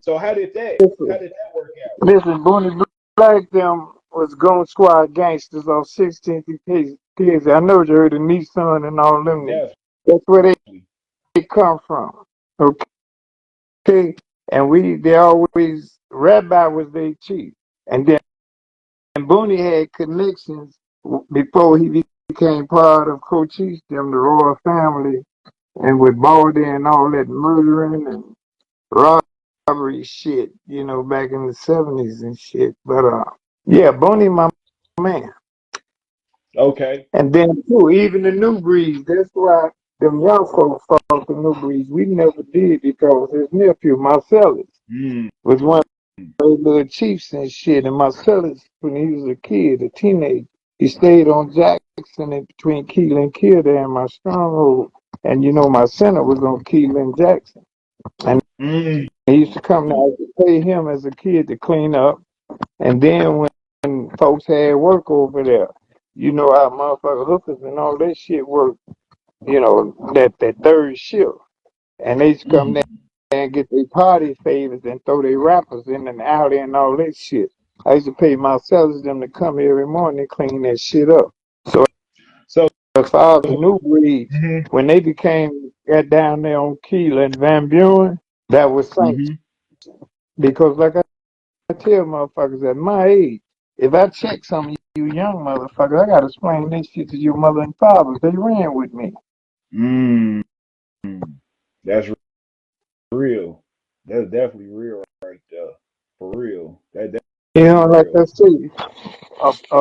So how did that work out? Listen, Booney Black them was Goon Squad gangsters on 16th and Kids. I know you heard of Nissan and all them. That's where Definitely. they come from. Okay? And they always, Rabbi was their chief. And then Booney had connections before he became part of Cochise, them, the royal family, and with Baldy and all that murdering and robbery shit, back in the 70s and shit. But yeah, Booney my man. Okay. And then too, even the New Breed, that's why them young folks fought the New Breeds. We never did because his nephew, Marcellus, Mm. was one of the chiefs and shit. And Marcellus, when he was a kid, a teenager, he stayed on Jackson in between Keeler and Kildare and my stronghold. And my center was on Keeler and Jackson. And Mm. he used to come down to pay him as a kid to clean up. And then when folks had work over there, how motherfucker hookers and all that shit work, that third shift. And they used to come there Mm. and get their party favors and throw their rappers in and out and all that shit. I used to pay my sellers them to come every morning and clean that shit up. So So. as far as the New Breeds, Hmm. when they got down there on Keeler and Van Buren, that was sanctioned. Hmm. Because like I tell motherfuckers at my age, if I check some of you young motherfuckers, I gotta explain this shit to your mother and father. They ran with me. Mm. That's real. That's definitely real right there. For real. That's Like I real. say,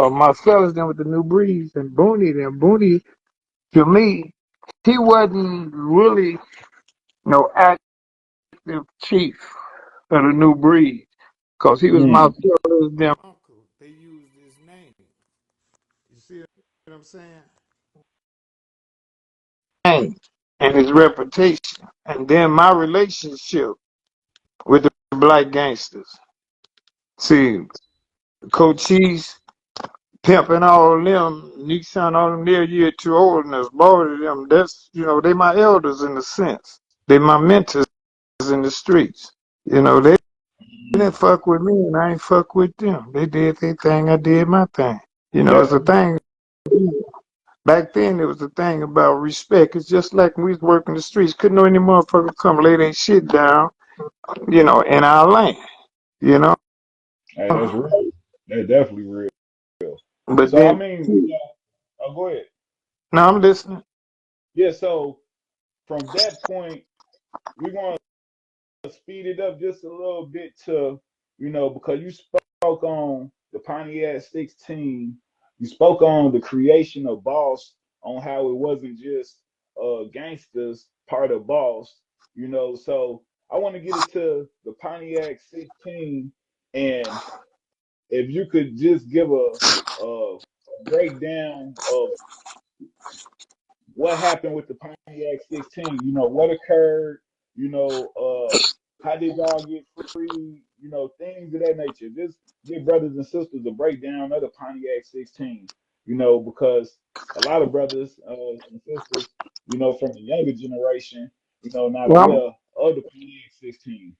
Marcellus them with the New Breeds and Booney them. Booney, to me, he wasn't really no active chief of the New Breed. Because he was Mm. Marcellus them uncle. They used his name. You see what I'm saying? Name and his reputation. And then my relationship with the black gangsters. See, Cochise, Pimp and all them, Nissan, all them, they're a year too old than us. Both of them, that's, they my elders in a sense. They my mentors in the streets. They didn't fuck with me and I ain't fuck with them. They did their thing, I did my thing. It's a Definitely. thing. Back then, there was a thing about respect. It's just like when we was working the streets. Couldn't no any motherfucker come lay their shit down in our land, you know. Hey, that's real. That's definitely real. But So I then, mean, oh, go ahead. now I'm listening. Yeah. So from that point, we're going to speed it up just a little bit to, because you spoke on the Pontiac 16, you spoke on the creation of Boss, on how it wasn't just gangsters part of Boss, So I want to get into the Pontiac 16, and if you could just give a breakdown of what happened with the Pontiac 16, what occurred, how did y'all get free, things of that nature. Just give brothers and sisters a breakdown of the Pontiac 16, because a lot of brothers and sisters, from the younger generation, not Well, aware of the Pontiac 16.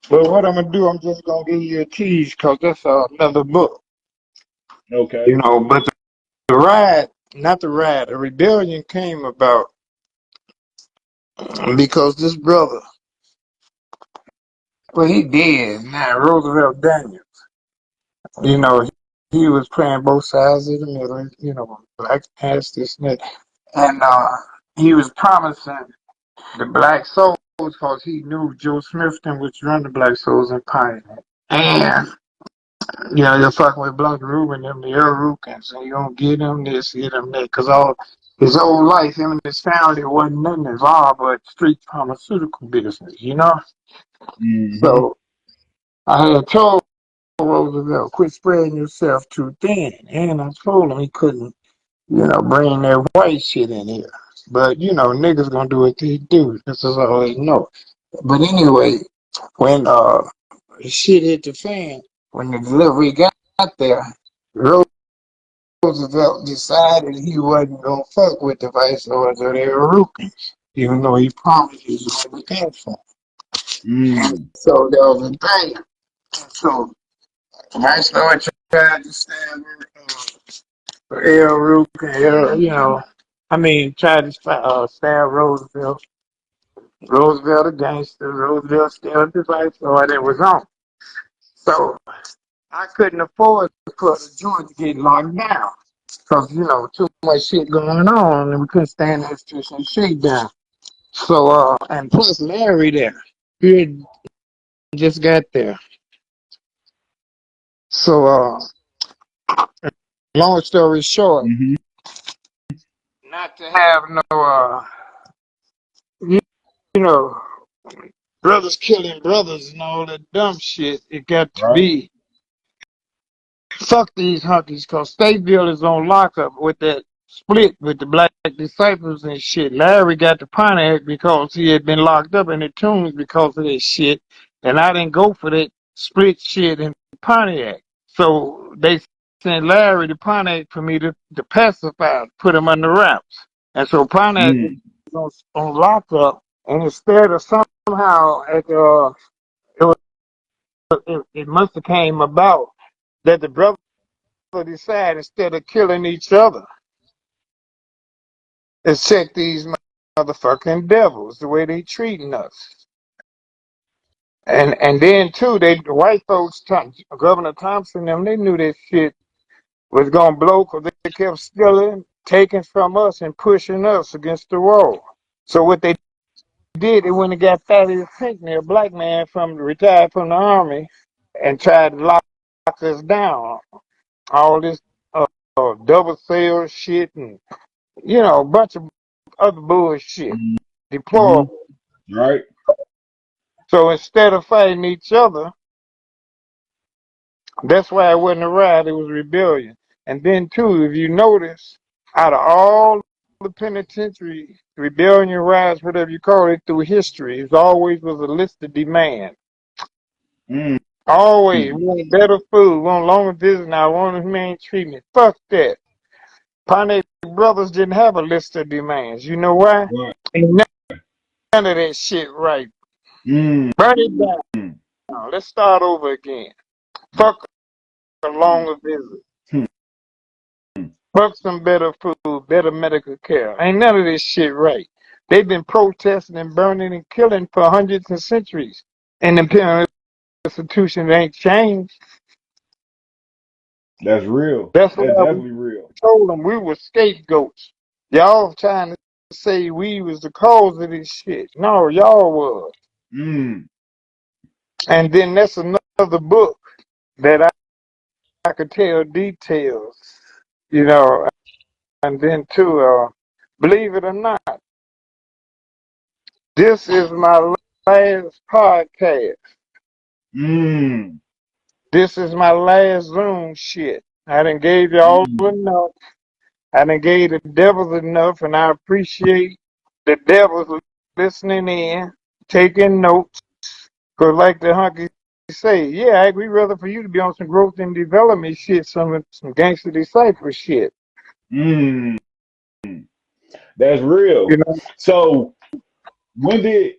but what I'm gonna do, I'm just gonna give you a tease because that's another book, Okay. But the ride, not the ride, the rebellion came about because this brother, well, he did now, Roosevelt Daniel. You know, he was playing both sides of the middle. Black past this and that, and he was promising the black souls because he knew Joe Smithton was run the black souls in Pioneer. And you're fucking with Blanc Rubin, them the Rukins, and you don't get them this, get them that, because all his whole life, him and his family wasn't nothing involved but street pharmaceutical business. Mm-hmm. So I had told Roosevelt, quit spreading yourself too thin, and I told him he couldn't, bring that white shit in here. But niggas gonna do what they do. This is all they know. But anyway, when shit hit the fan, when the delivery got there, Roosevelt decided he wasn't gonna fuck with the vice lords or their rookies, even though he promised he was gonna look out for them. And Mm. so there was a thing. So the vice lord tried to stab L. Rook and tried to stab Roosevelt. Roosevelt a gangster. Roosevelt still the vice lord that was on. So I couldn't afford for the joint to get locked down. Because, too much shit going on and we couldn't stand that institution shakedown. So, and plus Larry there. He had just got there. So, long story short, Mm-hmm. not to have no, you, you know, brothers killing brothers and all that dumb shit, it got to Right. be fuck these hunkies, because Stateville is on lockup with that split with the black disciples and shit. Larry got the Pontiac because he had been locked up in the tombs because of that shit. And I didn't go for that split shit in Pontiac. So they sent Larry to Pontiac for me to pacify, put him under wraps. And so Pontiac Mm. was on lockup, and instead of somehow it must have came about that the brother decide instead of killing each other is check these motherfucking devils the way they treating us. And then too, the white folks, Governor Thompson, them, they knew this shit was gonna blow because they kept stealing, taking from us and pushing us against the wall. So what they did, they went and got Thaddeus Pinckney, a black man retired from the army, and tried to lock us down. All this double sale shit and a bunch of other bullshit. Mm-hmm. Deplorable. Right. So instead of fighting each other, that's why it wasn't a riot, it was rebellion. And then too, if you notice, out of all the penitentiary rebellion riots, whatever you call it, through history, it always was a list of demand. Mm. Always, we want better food, we want longer visit, I want humane treatment. Fuck that. Pontiac brothers didn't have a list of demands. You know why? Right. Ain't none of that shit right. Mm. Burn it down. Now, let's start over again. Fuck a longer visit. Hmm. Fuck some better food, better medical care. Ain't none of this shit right. They've been protesting and burning and killing for hundreds of centuries. And the penal institution ain't changed. That's real. That's That's why we definitely real. told them we were scapegoats. Y'all trying to say we was the cause of this shit. No, y'all was. Mm. And then that's another book that I could tell details, you know. And then too, believe it or not, this is my last podcast. Mm. This is my last Zoom shit. I done gave y'all Mm. enough. I done gave the devils enough, and I appreciate the devils listening in, taking notes. Because like the hunky say, yeah, Ike, we'd rather for you to be on some growth and development shit, some gangster decipher shit. Mm. That's real. You know, So when did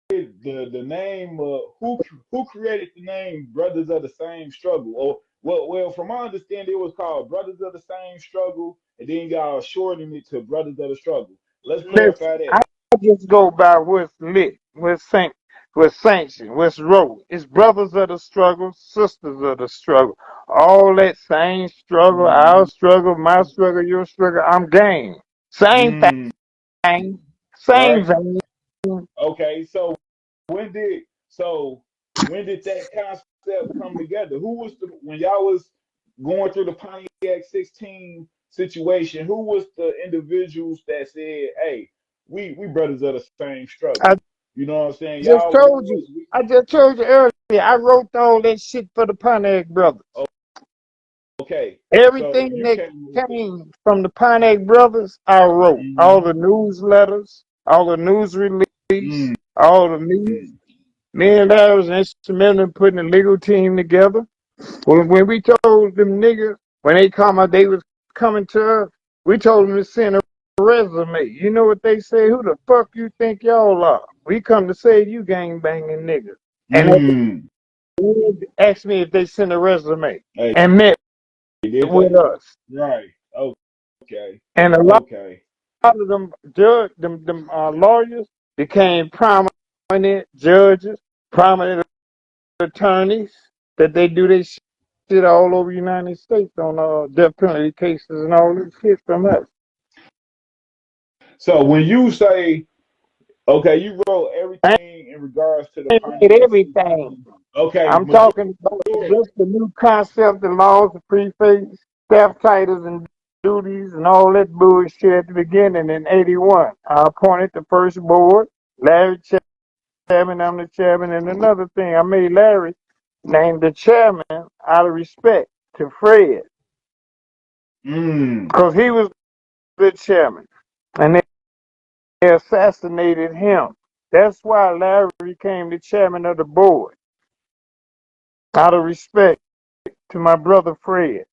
the name who created the name Brothers of the Same Struggle? Or well, from my understanding, it was called Brothers of the Same Struggle, and then y'all shortened it to Brothers of the Struggle. Let's listen, clarify I that. just go by what's lit, what's sanctioned, what's wrote. It's brothers of the struggle, sisters of the struggle. All that same struggle, our Mhm. struggle, my struggle, your struggle, I'm game. Same Mm. thing, same Right. vein. Okay. When did when did that concept come together? Who was the when y'all was going through the Pontiac 16 situation? Who was the individuals that said, "Hey, we brothers of the same I struggle"? You know what I'm saying? just Y'all told was you. I just told you earlier. I wrote all that shit for the Pontiac brothers. okay. So Everything you that came with that. came from the Pontiac brothers, I wrote. All Mm-hmm. the newsletters, all the news release, Mm-hmm. all the news. Me and Larry was instrumental in putting a legal team together. When we told them niggas, when they come out, they was coming to us, we told them to send a resume. You know what they say? Who the fuck you think y'all are? We come to save you gang banging niggas. And Mm. they asked me if they sent a resume Hey, and met did with they? us. Right. Okay. And a lot Okay. of them lawyers became prominent judges, prominent attorneys, that they do this shit all over the United States on death penalty cases and all this shit from us. So when you say okay, you wrote I everything in regards to the ain't made Pontiac everything. 16. Okay, I'm talking about just the new concept, the laws, the preface, staff titles and duties and all that bullshit at the beginning in 81. I appointed the first board, Larry chairman, I'm the chairman, and another thing, I made Larry named the chairman out of respect to Fred, Mm. because he was the chairman. And they assassinated him. That's why Larry became the chairman of the board, out of respect to my brother Fred.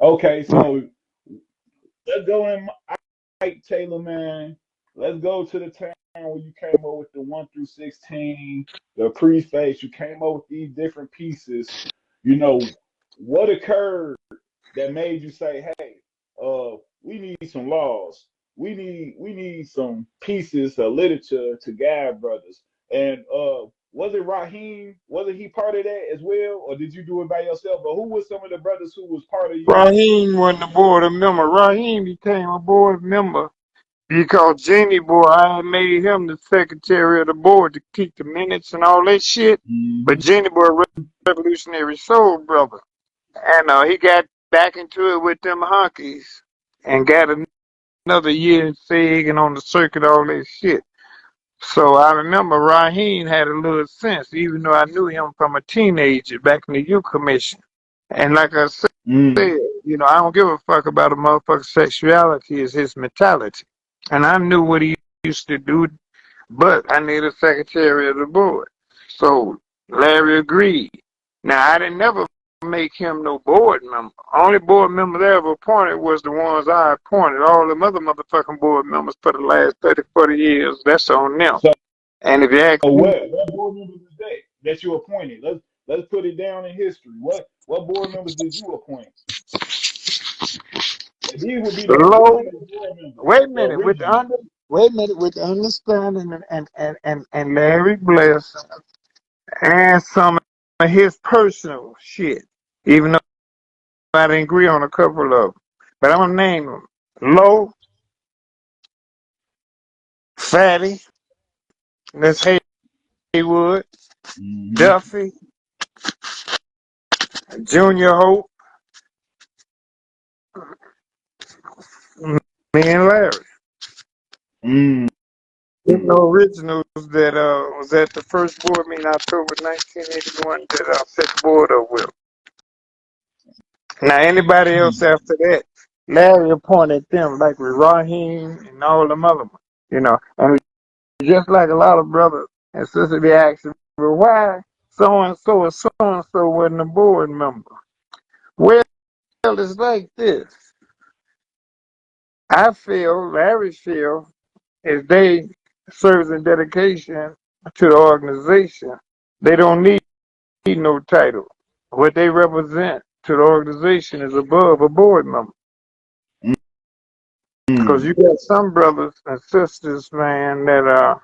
Okay, so let's go in Ike Taylor, man. Let's go to the time where you came up with the 1 through 16, the preface. You came up with these different pieces. You know, what occurred that made you say, "Hey, we need some laws. We need some pieces of literature to guide brothers." And was it Raheem? Wasn't he part of that as well, or did you do it by yourself? Or who was some of the brothers who was part of you? Raheem wasn't a board member. Raheem became a board member because Jenny Boy, I had made him the secretary of the board to keep the minutes and all that shit. But Mm-hmm. Jenny Boy, revolutionary soul brother. And he got back into it with them honkies and got another year in SIG and on the circuit, all that shit. So I remember Raheem had a little sense, even though I knew him from a teenager back in the youth commission. And like I said, Mm. I don't give a fuck about a motherfucker's sexuality, is his mentality. And I knew what he used to do, but I needed a secretary of the board. So Larry agreed. Now I didn't never make him no board member. Only board members I ever appointed was the ones I appointed. All them other motherfucking board members for the last 30, 40 years, that's on them. So And if you ask me, what board members is that you appointed? Let's put it down in history. What board members did you appoint? And these would be the Lord, original board members, wait a the minute, with the original. wait a minute, with the understanding and Larry Bless and some of his personal shit, even though I didn't agree on a couple of them. But I'm going to name them. Low, Fatty, that's Haywood, Mm-hmm. Duffy, Junior Hope, me and Larry. Mm. Them the originals that was at the first board meeting October 1981 that I set the board up with. Now anybody else after that, Larry appointed them like with Raheem and all them other ones, you know. And just like a lot of brothers and sisters be asking, well, why so and so or so and so wasn't a board member? Well, it's like this. I feel, Larry feel, is they service and dedication to the organization. They don't need no title. What they represent to the organization is above a board member. Because Mm. you got some brothers and sisters, man, that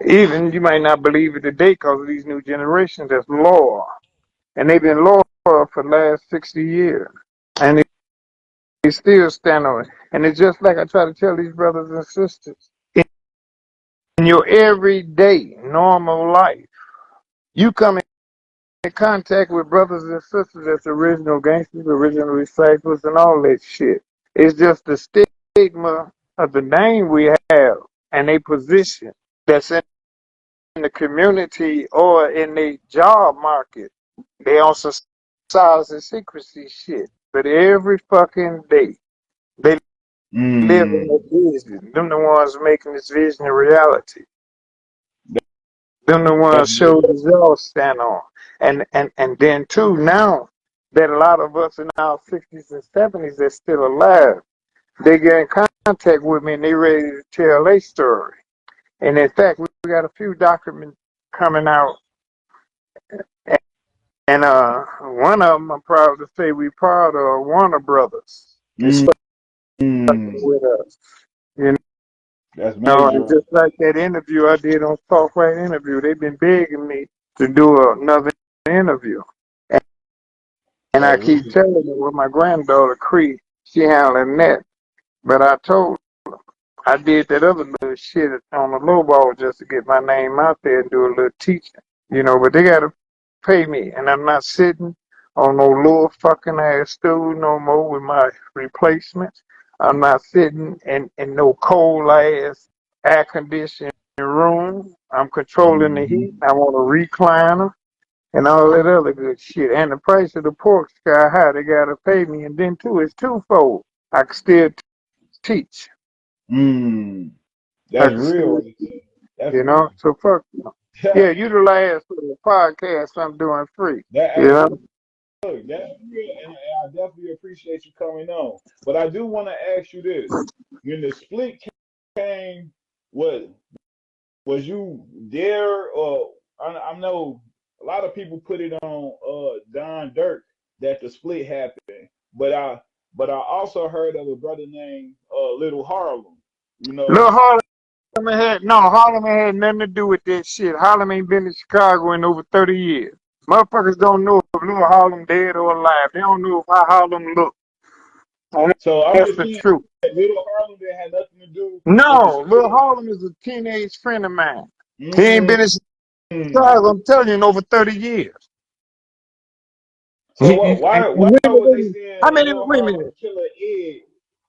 even you might not believe it today because of these new generations that's loyal. And they've been loyal for the last 60 years. And they still stand on it. And it's just like I try to tell these brothers and sisters. In your everyday, normal life, you come in contact with brothers and sisters that's original gangsters, original recyclers, and all that shit. It's just the stigma of the name we have and a position that's in the community or in the job market. They on some silence and secrecy shit. But every fucking day, they live in Mm. that vision. Them the ones making this vision a reality. Them the That's ones good. shoulders y'all stand on. And then too, now that a lot of us in our 60s and 70s that's still alive, they get in contact with me and they ready to tell their story. And in fact, we got a few documents coming out. And one of them, I'm proud to say, we part of Warner Brothers. It's Mm. fucking Mm. with us. You That's know, and major. just like that interview I did on Talk Right Interview, they've been begging me to do another interview. And I That's keep real. telling her with my granddaughter, Cree, she handling that. But I told her, I did that other little shit on the low ball just to get my name out there and do a little teaching. You know, but they got to pay me. And I'm not sitting on no little fucking ass stool no more with my replacements. I'm not sitting in no cold ass air conditioned room. I'm controlling the Mm-hmm. heat. I want a recliner and all that other good shit. And the price of the pork sky high. They gotta pay me, and then too, it's twofold. I can still teach. Mm. I That's can real still, right there. That's you know. real. So fuck. Yeah, utilize the podcast I'm doing free. That You hey, know. look, that's real, and I definitely appreciate you coming on. But I do want to ask you this: when the split came, what was you there? Or I know a lot of people put it on Don Dirk that the split happened, but I also heard of a brother named Little Harlem. You Little know, Harlem Harlem had nothing to do with that shit. Harlem ain't been in Chicago in over 30 years. Motherfuckers don't know if Little Harlem dead or alive. They don't know how Harlem look. And so I'm that's just the saying truth. that Little Harlem that had nothing to do with the No, Little split. Harlem is a teenage friend of mine. He ain't Mm. been in Chicago, I'm telling you, in over 30 years. So what? And Why wait a was they minute, saying how many, Lil wait a Harlem minute, Killer Ed?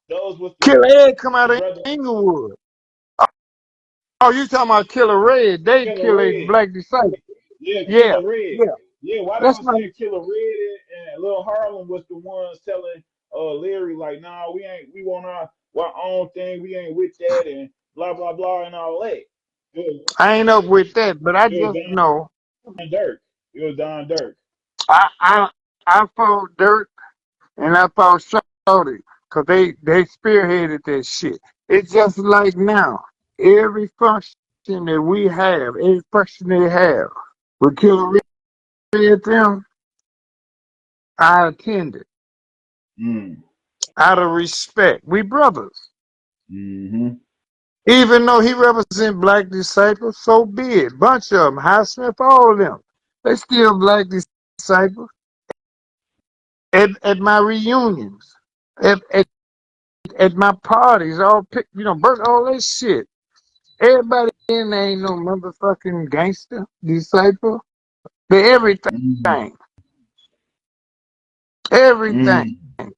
Those was Killer Ed come the out of brother Englewood. Oh, you talking about Killer Red, they Killer kill a Red. black disciple. Yeah, Yeah, Killer Red. yeah, Yeah, why they that's was my, saying Killer Red and Lil Harlem was the ones telling Larry like, nah, we want our own thing, we ain't with that and blah blah blah and all that. It I ain't up with that, but I was just know, Don Dirk. It was Don Dirk. I, I, I fought Dirt and I fought Shorty, cause they spearheaded that shit. It's just like now, every function that we have, every function they have, with Killer Red them, I attended Mm. out of respect. We brothers. Mm-hmm. Even though he represent black disciples, so be it. Bunch of them, Highsmith, all of them, they still black disciples. At my reunions, at my parties, all pick, birth, all that shit. Everybody in there ain't no motherfucking gangster disciple. They Mm-hmm. everything, everything. Mm-hmm.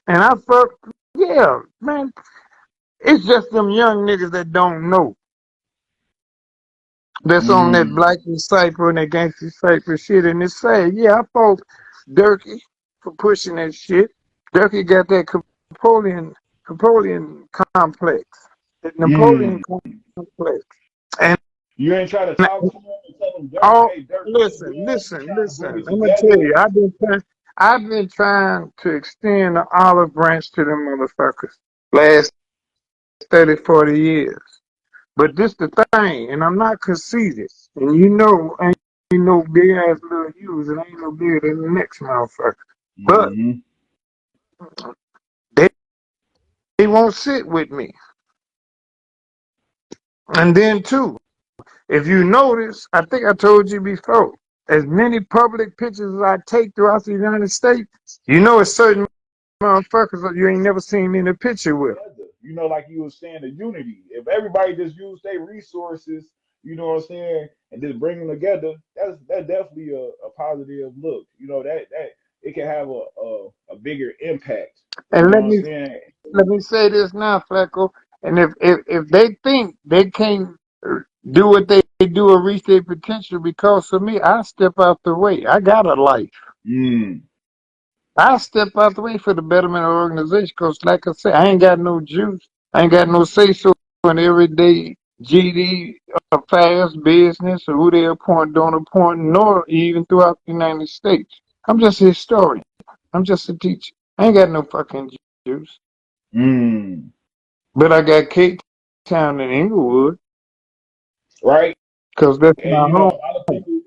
And I fuck, yeah, man. It's just them young niggas that don't know. That's on that Mm-hmm. black disciple and that gangster disciple shit, and it's sad. Yeah, I fault Durkee for pushing that shit. Durkee got that Napoleon complex. That Napoleon Mm. complex. And You ain't try to talk to him and tell him, Dirk, all hey, Dirk, what you listen, doing? listen, Trying to bring listen. it I'm gonna tell together. you, I've been trying to extend the olive branch to them motherfuckers last 30, 40 years. But this the thing, and I'm not conceited. And ain't no big ass little U's, and ain't no bigger than the next motherfucker. But Mm-hmm. they, they won't sit with me. And then too, if you notice, I think I told you before, as many public pictures as I take throughout the United States, it's certain motherfuckers that you ain't never seen me in a picture with. Together. Like you were saying, the unity. If everybody just use their resources, you know what I'm saying, and just bring them together, that's definitely a positive look. That it can have a bigger impact. You And know what I'm saying? let me say this now, Flacco. And if they think they can't do what they do or reach their potential because of me, I step out the way. I got a life. Mm. I step out the way for the betterment of the organization because, like I said, I ain't got no juice. I ain't got no say so in everyday GD affairs, business, or who they appoint, don't appoint, nor even throughout the United States. I'm just a historian. I'm just a teacher. I ain't got no fucking juice. Mm. But I got Cape Town and Englewood Right. because that's And my home. a lot of people,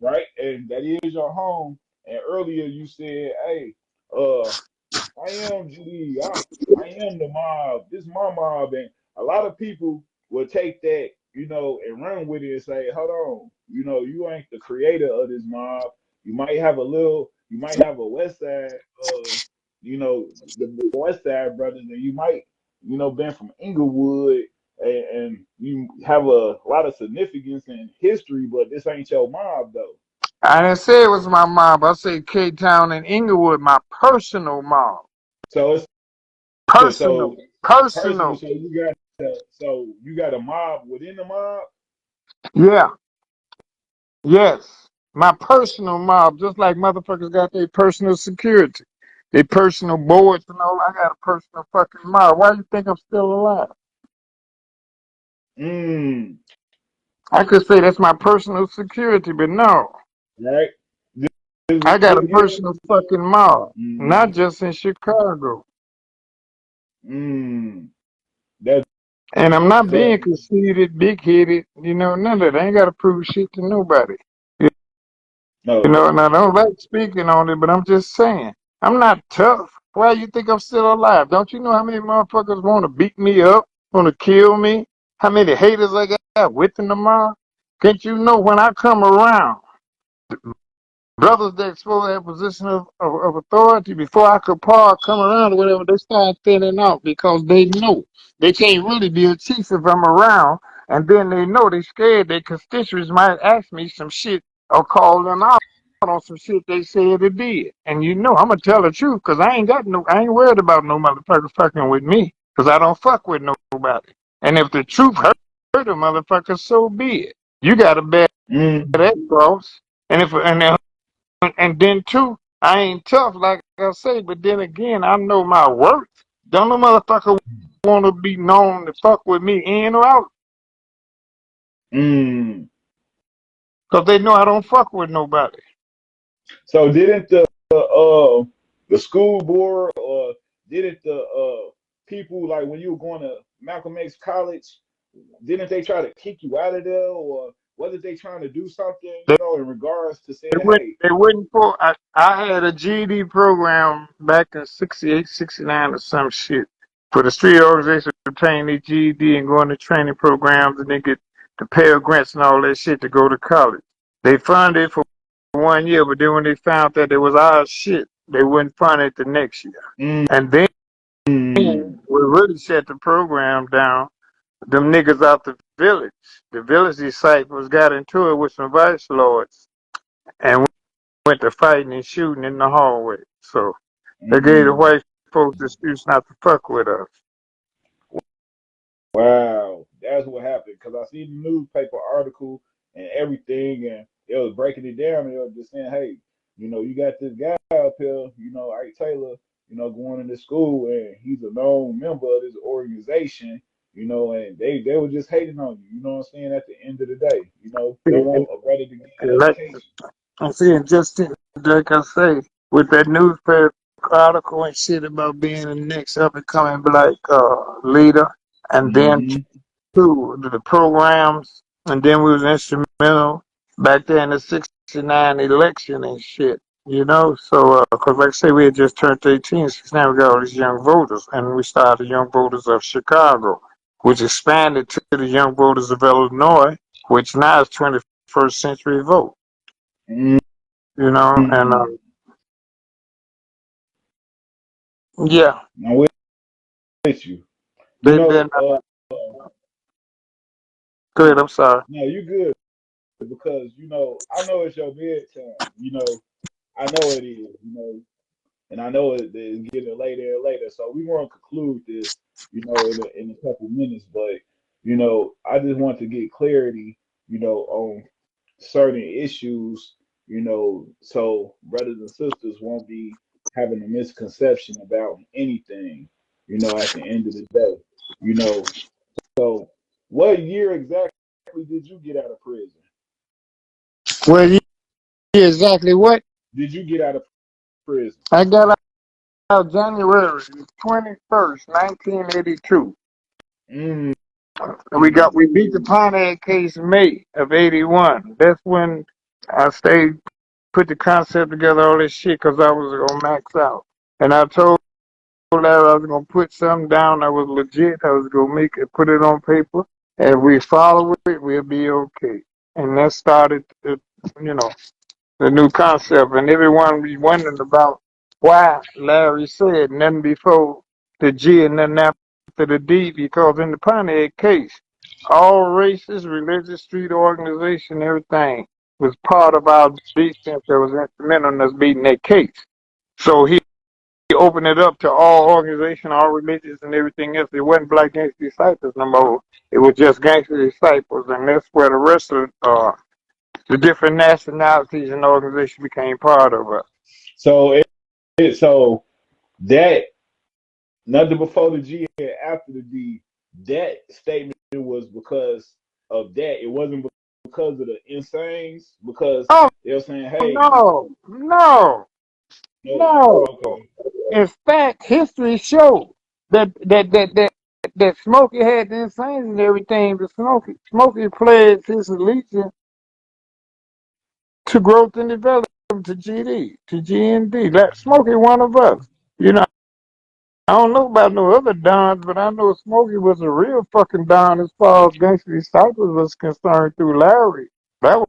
right? And that is your home. And earlier you said, hey, uh, I am GD. I am the mob. This is my mob. And a lot of people will take that, and run with it and say, hold on, you ain't the creator of this mob. You might have a West Side, the West Side brothers, and you might, been from Inglewood, and you have a lot of significance in history, but this ain't your mob though. I didn't say it was my mob. I said Cape Town and Englewood, my personal mob. So it's Personal. so personal. Personal. So you got a mob within the mob. Yeah. Yes. My personal mob, just like motherfuckers got their personal security, their personal boards and all. I got a personal fucking mob. Why you think I'm still alive? Mm, I could say that's my personal security, but no. right. I got a This personal fucking mob, not mm, just in Chicago. mm, that's And I'm not tough. being conceited, big headed, none of that. I ain't got to prove shit to nobody. No. And I don't like speaking on it, but I'm just saying, I'm not tough. Why you think I'm still alive? Don't you know how many motherfuckers want to beat me up, want to kill me? How many haters I got within the mob? Can't you know when I come around? Brothers that supposed to have position of authority before I could come around or whatever, they start thinning out because they know they can't really be a chief if I'm around. And then they know they scared their constituents might ask me some shit or call them out on some shit they said or did. And I'm going to tell the truth because I ain't worried about no motherfucker fucking with me because I don't fuck with nobody. And if the truth hurt a motherfucker, so be it. You got to bear Mm, that cross. And then too, I ain't tough like I say, but then again, I know my worth. Don't no motherfucker want to be known to fuck with me in or out, mm. cause they know I don't fuck with nobody. So didn't the school board, or didn't the people, like when you were going to Malcolm X College, didn't they try to kick you out of there, or wasn't they trying to do something, They, in regards to saying, they wouldn't. hey, They wouldn't pull. I had a GED program back in '68, '69 or some shit. for the street organization to obtain their GED and go into training programs and then get the Pell Grants and all that shit to go to college. They funded it for 1 year, but then when they found that it was our shit, they wouldn't fund it the next year. And then we really shut the program down. Them niggas out the village disciples got into it with some vice lords and went to fighting and shooting in the hallway. So they gave the white folks the excuse not to fuck with us. Wow, that's what happened. Because I see the newspaper article and everything, and it was breaking it down. And it was just saying, hey, you got this guy up here, Ike Taylor, going into school, and he's a known member of this organization, and they were just hating on you. You know what I'm saying? At the end of the day, they want a brother to get an education. I'm saying just like I say, with that newspaper article and shit about being the next up and coming black leader, and then to the programs, and then we was instrumental back there in the '69 election and shit. So because like I say, we had just turned 18, so now we got all these young voters, and we started the Young Voters of Chicago, which expanded to the Young Voters of Illinois, which now is 21st Century Vote. And yeah, I'm with you. they've been. Go ahead. I'm sorry. No, you good because I know it's your bedtime. I know it is. And I know it's getting later and later. So we want to conclude this, in a couple minutes. But I just want to get clarity, on certain issues, so brothers and sisters won't be having a misconception about anything, at the end of the day, So, what year exactly did you get out of prison? Well, exactly what? Did you get out of prison? I got out January 21st, 1982. We beat the Pontiac case May of '81. That's when I put the concept together, all this shit, because I was gonna max out. And I told Larry I was gonna put something down that was legit. I was gonna put it on paper, and if we follow it, we'll be okay. And that started, the new concept. And everyone be wondering about why Larry said nothing before the G and nothing after the D, because in the Pontiac case, all races, religious, street organization, everything was part of our defense that was instrumental in us beating that case. So he opened it up to all organization, all religions, and everything else. It wasn't Black Gangster Disciples no more. It was just Gangster Disciples, and that's where the rest of the different nationalities and organizations became part of us. So so that nothing before the G and after the D, that statement was because of that. It wasn't because of the insanes, because they were saying, hey. No. Okay. In fact, history shows that Smokey had the insanes and everything, but Smokey pledged his allegiance to growth and development, to GD, to GND. Like Smokey, one of us. I don't know about no other dons, but I know Smokey was a real fucking don as far as Gangster Disciples was concerned through Larry. That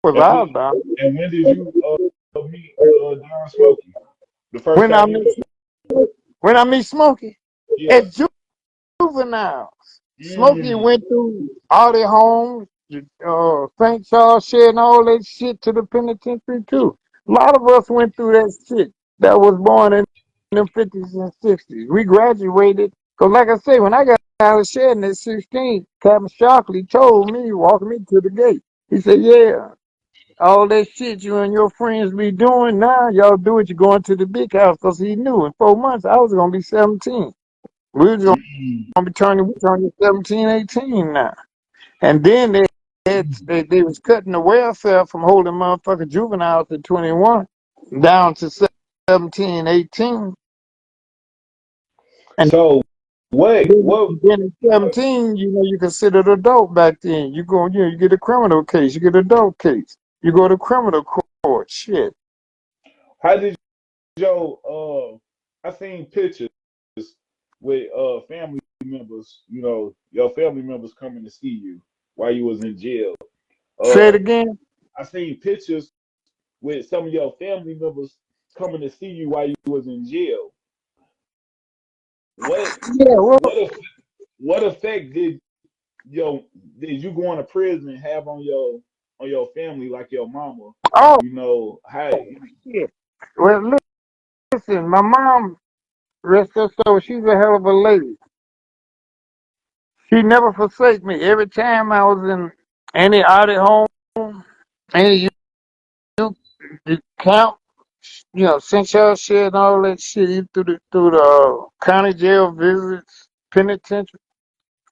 was our don. And when did you meet Don Smokey? The first time when I meet Smokey? Yeah. At juveniles. Smokey went through all their homes, St. Charles shedding all that shit to the penitentiary too. A lot of us went through that shit that was born in them 50s and 60s. We graduated, because like I say, when I got out of shedding at 16, Captain Shockley told me, walking me to the gate, he said, yeah, all that shit you and your friends be doing now, y'all do it, you're going to the big house, because he knew in 4 months I was going to be 17. We was going to be turning 17, 18 now. And then they was cutting the welfare from holding motherfucking juveniles at 21 down to 17, 18. And so what then at 17, you considered adult back then. You get a criminal case, you get an adult case, you go to criminal court. Shit. How did I seen pictures with family members, you know, your family members coming to see you while you was in jail. Say it Uh, again. I seen pictures with some of your family members coming to see you while you was in jail. What Yeah, well, what if, what effect your did you going to prison have on your family like your mama? oh You know how? shit. Well, listen, my mom, rest her soul, she's a hell of a lady. She never forsake me. Every time I was in any audit home, any youth camp, censorship and all that shit, even through the county jail visits, penitentiary.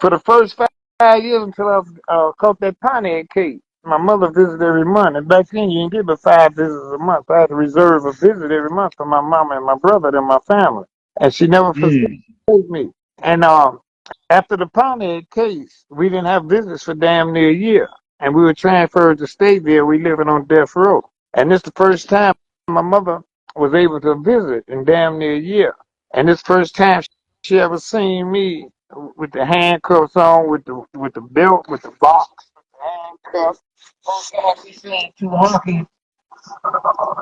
For the first 5 years until I caught that Pontiac case, my mother visited every month. And back then, you didn't get but 5 visits a month. I had to reserve a visit every month for my mama and my brother and my family. And she never forsook Mm, me. And after the Pontiac case, we didn't have visits for damn near a year. And we were transferred to state there. We living on death row. And this the first time my mother was able to visit in damn near a year. And this first time she ever seen me with the handcuffs on, with the belt, with the box, with the handcuffs. First time she seen two honkies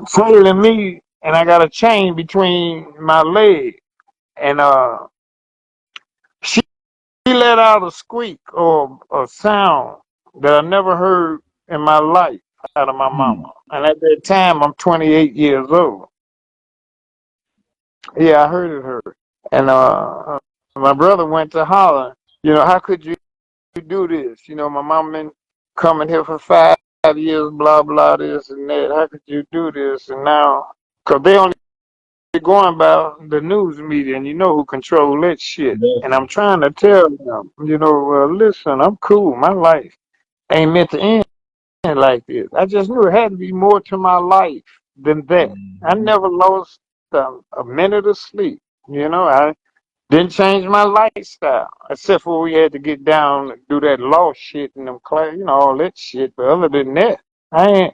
trailing me, and I got a chain between my legs. And she let out a squeak or a sound that I never heard in my life out of my mm, mama. And at that time, I'm 28 years old. Yeah, I heard it hurt. And my brother went to holler, how could you do this? My mom been coming here for 5 years, blah, blah, this and that. How could you do this? And now, because they only going by the news media, and you know who control that shit. And I'm definitely. trying to tell them, listen, I'm cool. My life ain't meant to end like this. I just knew it had to be more to my life than that. I Mhm. never lost a minute of sleep. I didn't change my lifestyle, except for we had to get down and do that law shit and them class, all that shit. But other than that, I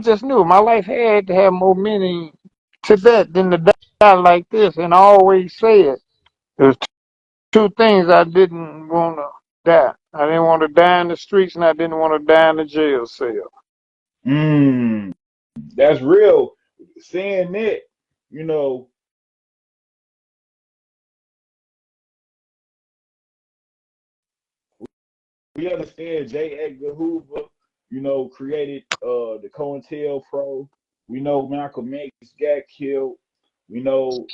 just knew my life had to have more meaning to that than to die like this. And I always said there's two things I didn't want to die. I didn't want to die in the streets, and I didn't want to die in the jail cell. Mm, that's real. Saying that, you know, we understand J. Edgar Hoover, you know, created the COINTELPRO. We know Malcolm X got killed. We know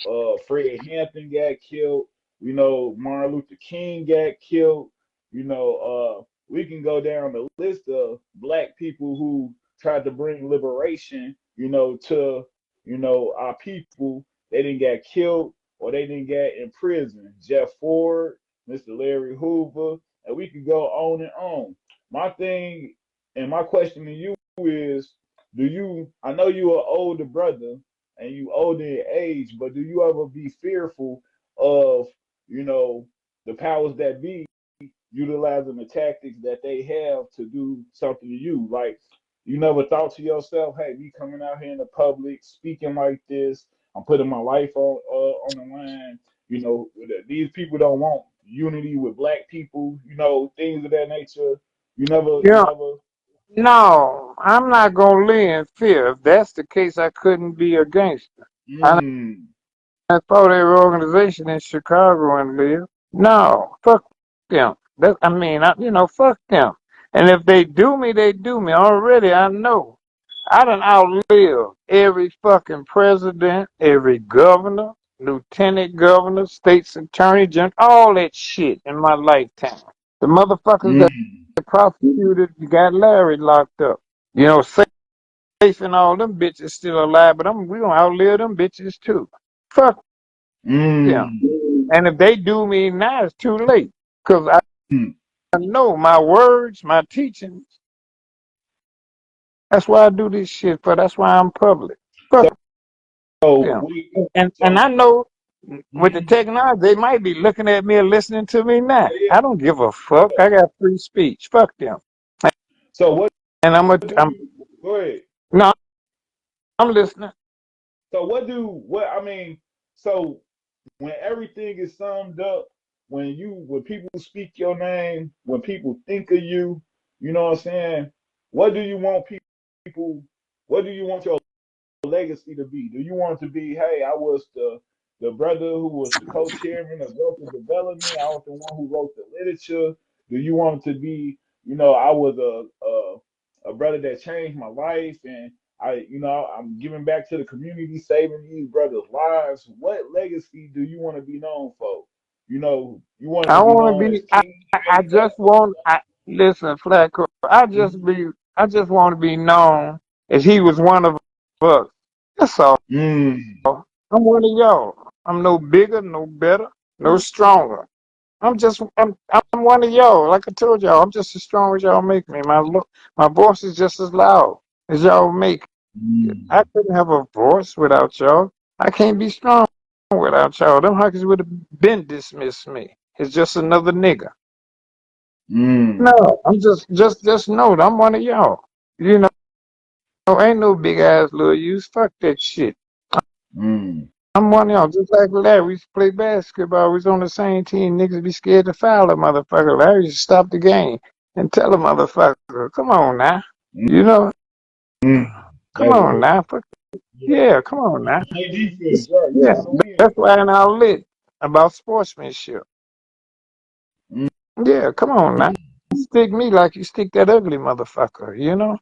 Fred Hampton got killed. We know Martin Luther King got killed. You know, we can go down the list of black people who tried to bring liberation, to, our people. They didn't get killed or they didn't get in prison. Jeff Ford, Mr. Larry Hoover, and we could go on and on. My thing and my question to you is, I know you're an older brother and you older in age, but do you ever be fearful of, you know, the powers that be utilizing the tactics that they have to do something to you? Like, you never thought to yourself, hey, me coming out here in the public, speaking like this, I'm putting my life on the line. These people don't want unity with black people. Things of that nature. You Yeah, never. no, I'm not gonna live in fear. If that's the case, I couldn't be a gangster. I Mm, fought every organization in Chicago and live. No, fuck them. Fuck them. And if they do me, they do me. Already, I know. I done outlived every fucking president, every governor, lieutenant governor, state's attorney general, all that shit in my lifetime. The motherfuckers that mm, prosecuted got Larry locked up. Safe and all them bitches still alive, but we gonna outlive them bitches too. Fuck them. mm, And if they do me now, it's too late. Because mm. I know my words, my teachings. That's why I do this shit for. That's why I'm public. Fuck So them. we. And So. I know with the Mhm. technology, they might be looking at me and listening to me now. Yeah, I don't give a fuck. I got free speech. Fuck them. so what And do I'm you? Go ahead. no, I'm listening. So what do what I mean? So when everything is summed up, when people speak your name, when people think of you, you know what I'm saying? What do you want people? What do you want your legacy to be? Do you want it to be, hey, I was the brother who was the co-chairman of Growth and Development. I was the one who wrote the literature. Do you want it to be, I was a brother that changed my life, and I'm giving back to the community, saving these brothers' lives. What legacy do you want to be known for? You want I to be want to known as be. King I just want. Listen, Flacco. Taylor. I just want to be known as he was one of us. That's all. Mm, I'm one of y'all. I'm no bigger, no better, no stronger. I'm one of y'all. Like I told y'all, I'm just as strong as y'all make me. My voice is just as loud as y'all make. I mm, couldn't have a voice without y'all. I can't be strong without y'all. Them huckers would have been dismissed me. It's just another nigga. mm, No, I'm just know that I'm one of y'all. You know, ain't no big ass little use. Fuck that shit. mm, I'm one of y'all. Just like Larry, we used to play basketball. We was on the same team. Niggas be scared to foul a motherfucker. Larry used to stop the game and tell a motherfucker, come on now. You know, mm. come That's on real. now. Yeah, come on now. Play defense, right? You Yeah, trying to win. that's why in our lit about sportsmanship. Mm. Yeah, come on now. Stick me like you stick that ugly motherfucker, you know?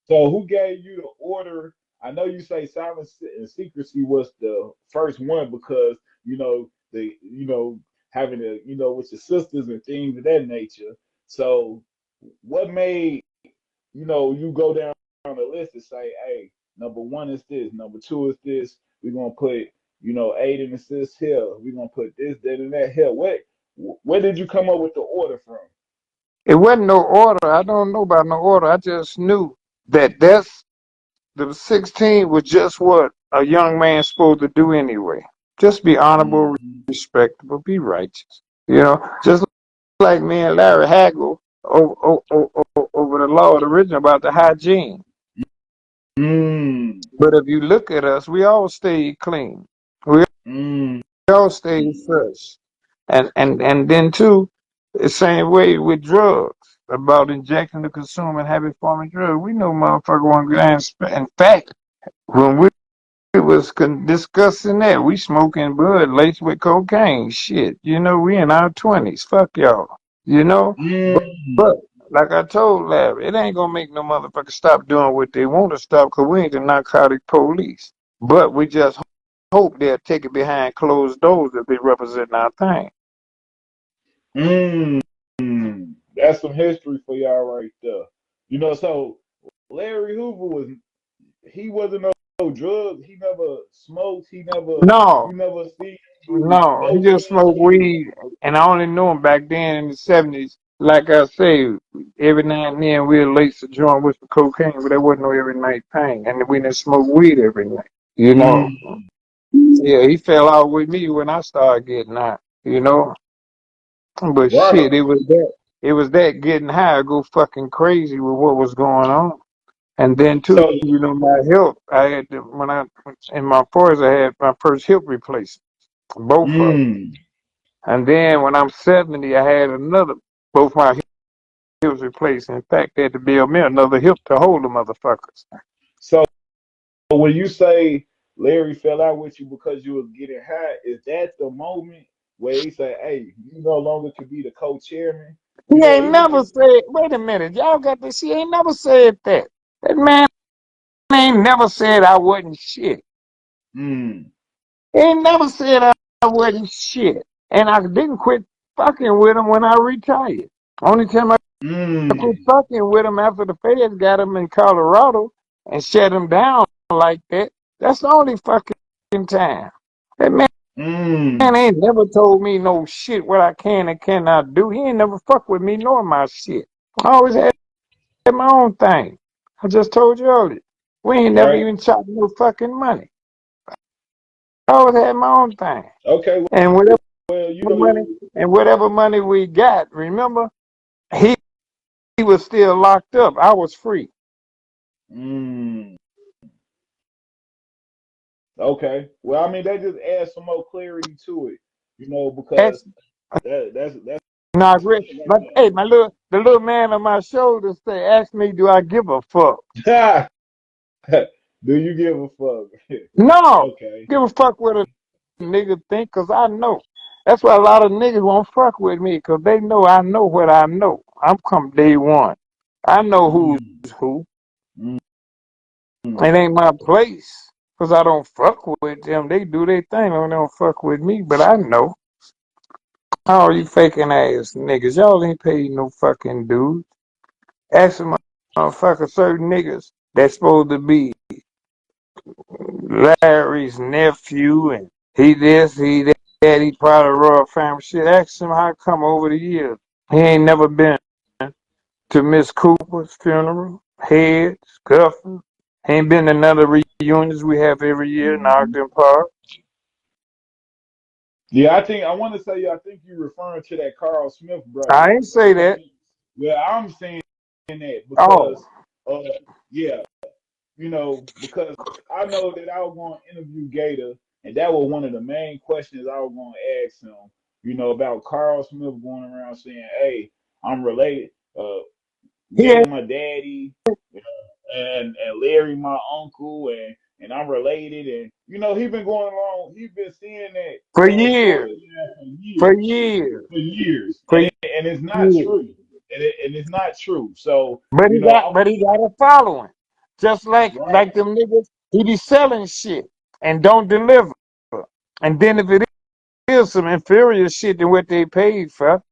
So who gave you the order? I know you say silence and secrecy was the first one because having with your sisters and things of that nature. So what made you go down the list and say, hey, number one is this, number two is this. We're gonna put aid and assist here. We're gonna put this, that, and that here. Where did you come up with the order from? It wasn't no order. I don't know about no order. I just knew that the 16 was just what a young man's supposed to do anyway. Just be honorable, Mm, respectable, be righteous. Just like me and Larry haggle over the law of the original about the hygiene. mm, But if you look at us, we all stay clean. We mm, all stay fresh. And then too, the same way with drugs, about injecting the consumer and habit forming drug. We know motherfucker want to get in fact, when we was discussing that, we smoking bud laced with cocaine. Shit, we in our 20s. Fuck y'all. You know? mm. But like I told Larry, it ain't gonna make no motherfucker stop doing what they want to stop because we ain't the narcotic police. But we just hope they'll take it behind closed doors if they represent our thing. Mm, that's some history for y'all right there. So Larry Hoover he wasn't no drugs. He never smoked. No, You never see him do no, he no just drugs. smoked weed, and I only knew him back then in the '70s. Like I say, every now and then we'd lace a joint with some cocaine, but that wasn't no every night thing. And we didn't smoke weed every night. You know, Mm, yeah, he fell out with me when I started getting out. You know, but right. shit, it was that getting high, go fucking crazy with what was going on. And then too, So, my health, I had to, in my 40s, I had my first hip replacement, both of them. mm, And then when I'm 70, I had both my hips replaced. In fact, they had to build me another hip to hold the motherfuckers. so when you say Larry fell out with you because you was getting high, is that the moment where he said, "Hey, you no longer could be the co-chairman"? He ain't Even never if said, wait a minute, y'all got this, he ain't never said that. That man ain't never said I wasn't shit. mm, He ain't never said I wasn't shit. And I didn't quit fucking with him when I retired. Only time I quit mm, fucking with him after the feds got him in Colorado and shut him down like that. That's the only fucking time. That man mm, ain't never told me no shit what I can and cannot do. He ain't never fucked with me nor my shit. I always had my own thing. I just told you earlier. We ain't never right? even chopped no fucking money. I always had my own thing. Okay, And well, money whatever money we got, remember, he was still locked up. I was free. mm, Okay. Well, I mean, they just add some more clarity to it, because That's that's not great. right But hey, the little man on my shoulder say, ask me, do I give a fuck? there. Do you give a fuck? No, Okay. give a fuck what a nigga think, cause I know. That's why a lot of niggas won't fuck with me, cause they know I know what I know. I'm come day one. I know who's Mm, who. mm, It mm. ain't my place, cause I don't fuck with them. They do their thing, and they don't fuck with me. But I know. All you faking ass niggas, y'all ain't paid no fucking dues. Ask some motherfucker certain niggas that's supposed to be Larry's nephew and he this, he that, he part of royal family shit. Ask him how come over the years. He ain't never been to Miss Cooper's funeral, Heads, Guffin. He ain't been to none of the reunions we have every year in Mhm. Ogden Park. Yeah, I want to say, I think you're referring to that Carl Smith brother. I ain't say I that. think, well, I'm saying that Oh, because, uh, yeah, because I know that I was going to interview Gator, and that was one of the main questions I was going to ask him, about Carl Smith going around saying, "Hey, I'm related. he Gator ain't my daddy, and Larry my uncle, and I'm related." And he been going along. He been seeing that for years, storyline for for years, years, for years, for and it's not years. true, and it's not true. So But he got a following. Just right. like them niggas, he be selling shit and don't deliver. And then if it is some inferior shit than what they paid for,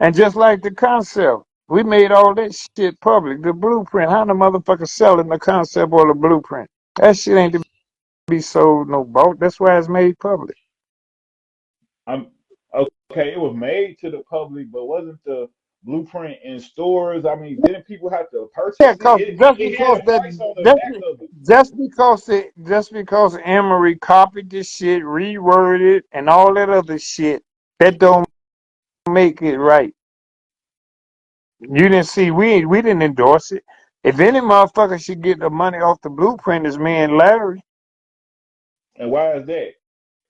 and just like the concept, we made all that shit public. The blueprint, how the motherfucker selling the concept or the blueprint? That shit ain't to be sold no boat. That's why it's made public. I'm okay. It was made to the public, but wasn't the blueprint in stores? I mean, didn't people have to Yeah, purchase it? cause just It had because a that price on the just back of it, just because Emery copied this shit, reworded and all that other shit, that don't make it right. You didn't see we didn't endorse it. If any motherfucker should get the money off the blueprint, is me and Larry. and why is that?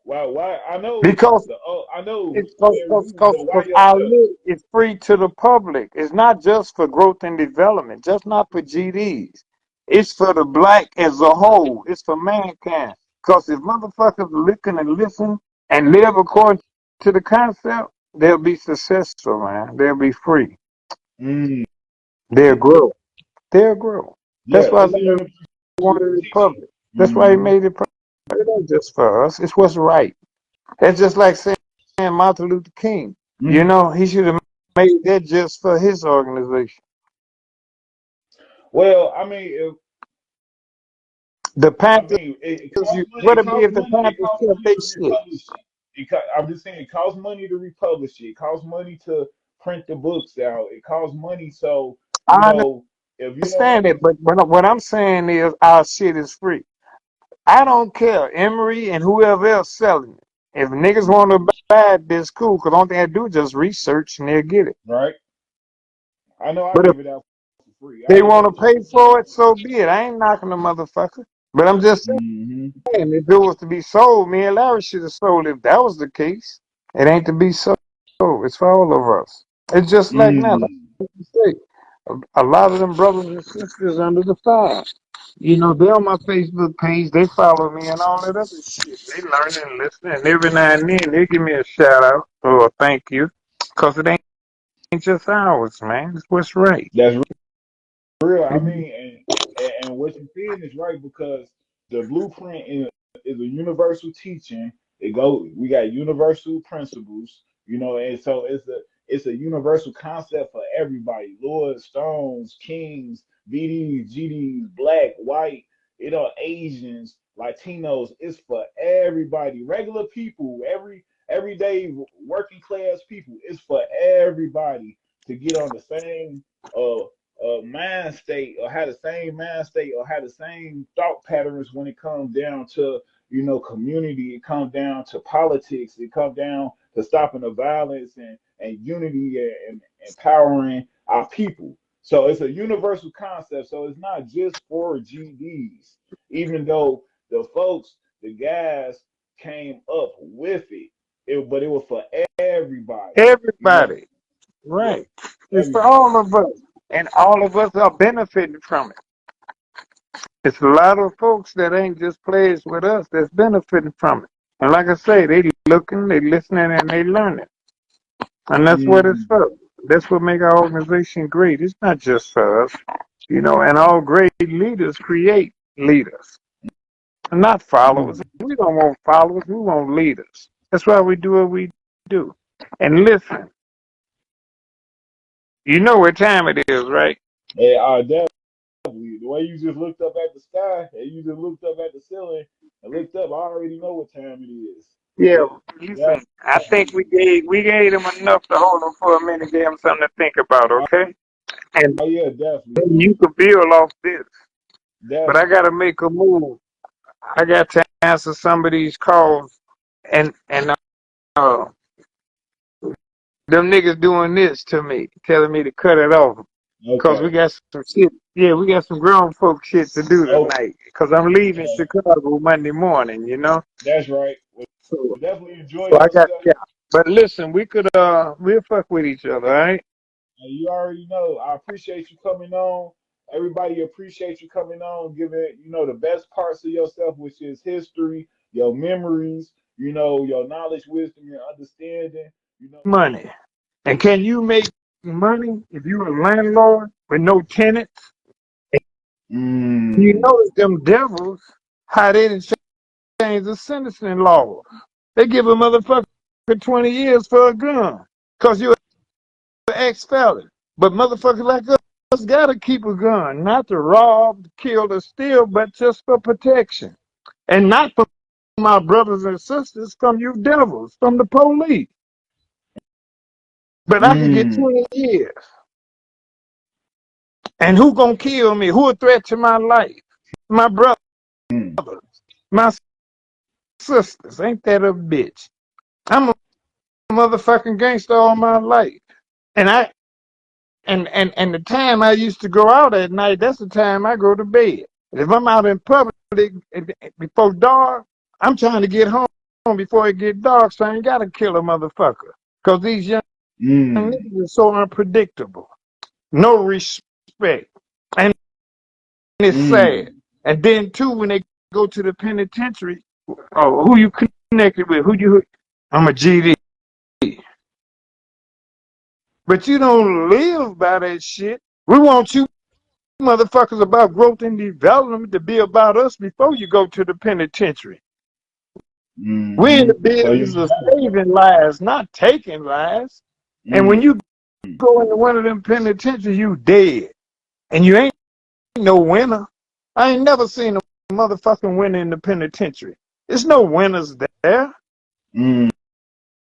Why? I know Because I know it's Larry Hoover, but why our yourself? lit is free to the public. It's not just for growth and development, just not for GDs. It's for the black as a whole. It's for mankind. Because if motherfuckers listen and listen and live according to the concept, they'll be successful, man. They'll be free. Mm, They'll grow. They'll grow. yeah, That's why it's a Larry universal wanted it teaching. public. That's why he Hmm. made it public. It ain't just for us. It's what's right. That's just like saying Martin Luther King. You Hmm. know, he should have made that just for his organization. Well, I mean, if The I Panthers, mean, it costs money. what It it be costs if the money. It Panthers costs kept money their to shit? republish it. I'm just saying, it costs money to republish it. It costs money to print the books out. It costs money. So you I know, if you don't understand have, it, but what I'm saying is our shit is free. I don't care, Emery and whoever else selling it. If niggas want to buy it, it's cool, because the only thing I do is just research and they'll get it. right? I know I But if give it out for free. I they give want out to the pay for it, so be it. I ain't knocking the motherfucker. But I'm just hmm saying, if it was to be sold, me and Larry should have sold it if that was the case. It ain't to be sold. It's for all of us. It's just like now, like mm. you say, a lot of them brothers and sisters under the fire. You know, they on my Facebook page. They follow me and all that other shit. They learning and listening. And every now and then, they give me a shout out or a thank you. Because it ain't just ours, man. It's what's right. That's real. I mean, and what you're saying is right because the blueprint is a universal teaching. We got universal principles, and so it's a universal concept for everybody. Lords, Stones, Kings, BDs, GDs, black, white, Asians, Latinos. It's for everybody. Regular people, everyday working class people. It's for everybody to get on the same mind state or have the same mind state or have the same thought patterns when it comes down to community. It comes down to politics. It comes down to stopping the violence and unity and empowering our people. So it's a universal concept. So it's not just for GDs, even though the folks the gas came up with it. But it was for everybody. You know, Everybody. yeah, Right. It's for everybody. all of us. And all of us are benefiting from it. It's a lot of folks that ain't just players with us that's benefiting from it. And like I say, they looking, they listening, and they learning. And that's what it's Mm, for. That's what make our organization great. It's not just for us. You know, and all great leaders create leaders, not followers. mm. We don't want followers. We want leaders. That's why we do what we do. And listen, you know what time it is, right? Yeah, definitely. The way you just looked up at the sky and you just looked up at the ceiling and looked up, I already know what time it is. Yeah. Yeah. Listen, I think we gave them enough to hold them for a minute, give them something to think about, okay? And Oh yeah, definitely, then you can build off this. But I definitely. gotta make a move. I got to answer some of these calls, and uh, them niggas doing this to me, telling me to cut it off. Cause we Okay. got some shit. Yeah, we got some grown folk shit to do Oh, tonight. Cause I'm leaving okay. Chicago Monday morning, you know. That's right. Well, So, definitely enjoy so I got. yourself. Yeah. But listen, we'll fuck with each other, all right? You already know. I appreciate you coming on. Everybody appreciate you coming on, giving the best parts of yourself, which is history, your memories, your knowledge, wisdom, and understanding. You know. Money. And can you make money if you're a landlord with no tenants? You Mm. notice them devils, how they didn't change the sentencing law. They give a motherfucker 20 years for a gun because you're an ex-felon. But motherfuckers like us gotta keep a gun, not to rob, kill, or steal, but just for protection. And not from my brothers and sisters, from you devils, from the police. But I could get Mm. 20 years. And who gonna kill me? Who a threat to my life? My brothers, Mm. my sisters. Ain't that a bitch? I'm a motherfucking gangster all my life. And and the time I used to go out at night, that's the time I go to bed. If I'm out in public before dark, I'm trying to get home before it get dark, so I ain't gotta kill a motherfucker. Cause these young Mm. niggas are so unpredictable. No respect. And it's sad. Mm. And then too, when they go to the penitentiary, oh, who you connected with? I'm a GD. But you don't live by that shit. We want you motherfuckers about growth and development to be about us before you go to the penitentiary. We're in Mm-hmm. the So you business of know. saving lives, not taking lives. And when Mm. you go into one of them penitentiaries, you dead. And you ain't no winner. I ain't never seen a motherfucking winner in the penitentiary. There's no winners there. Mm.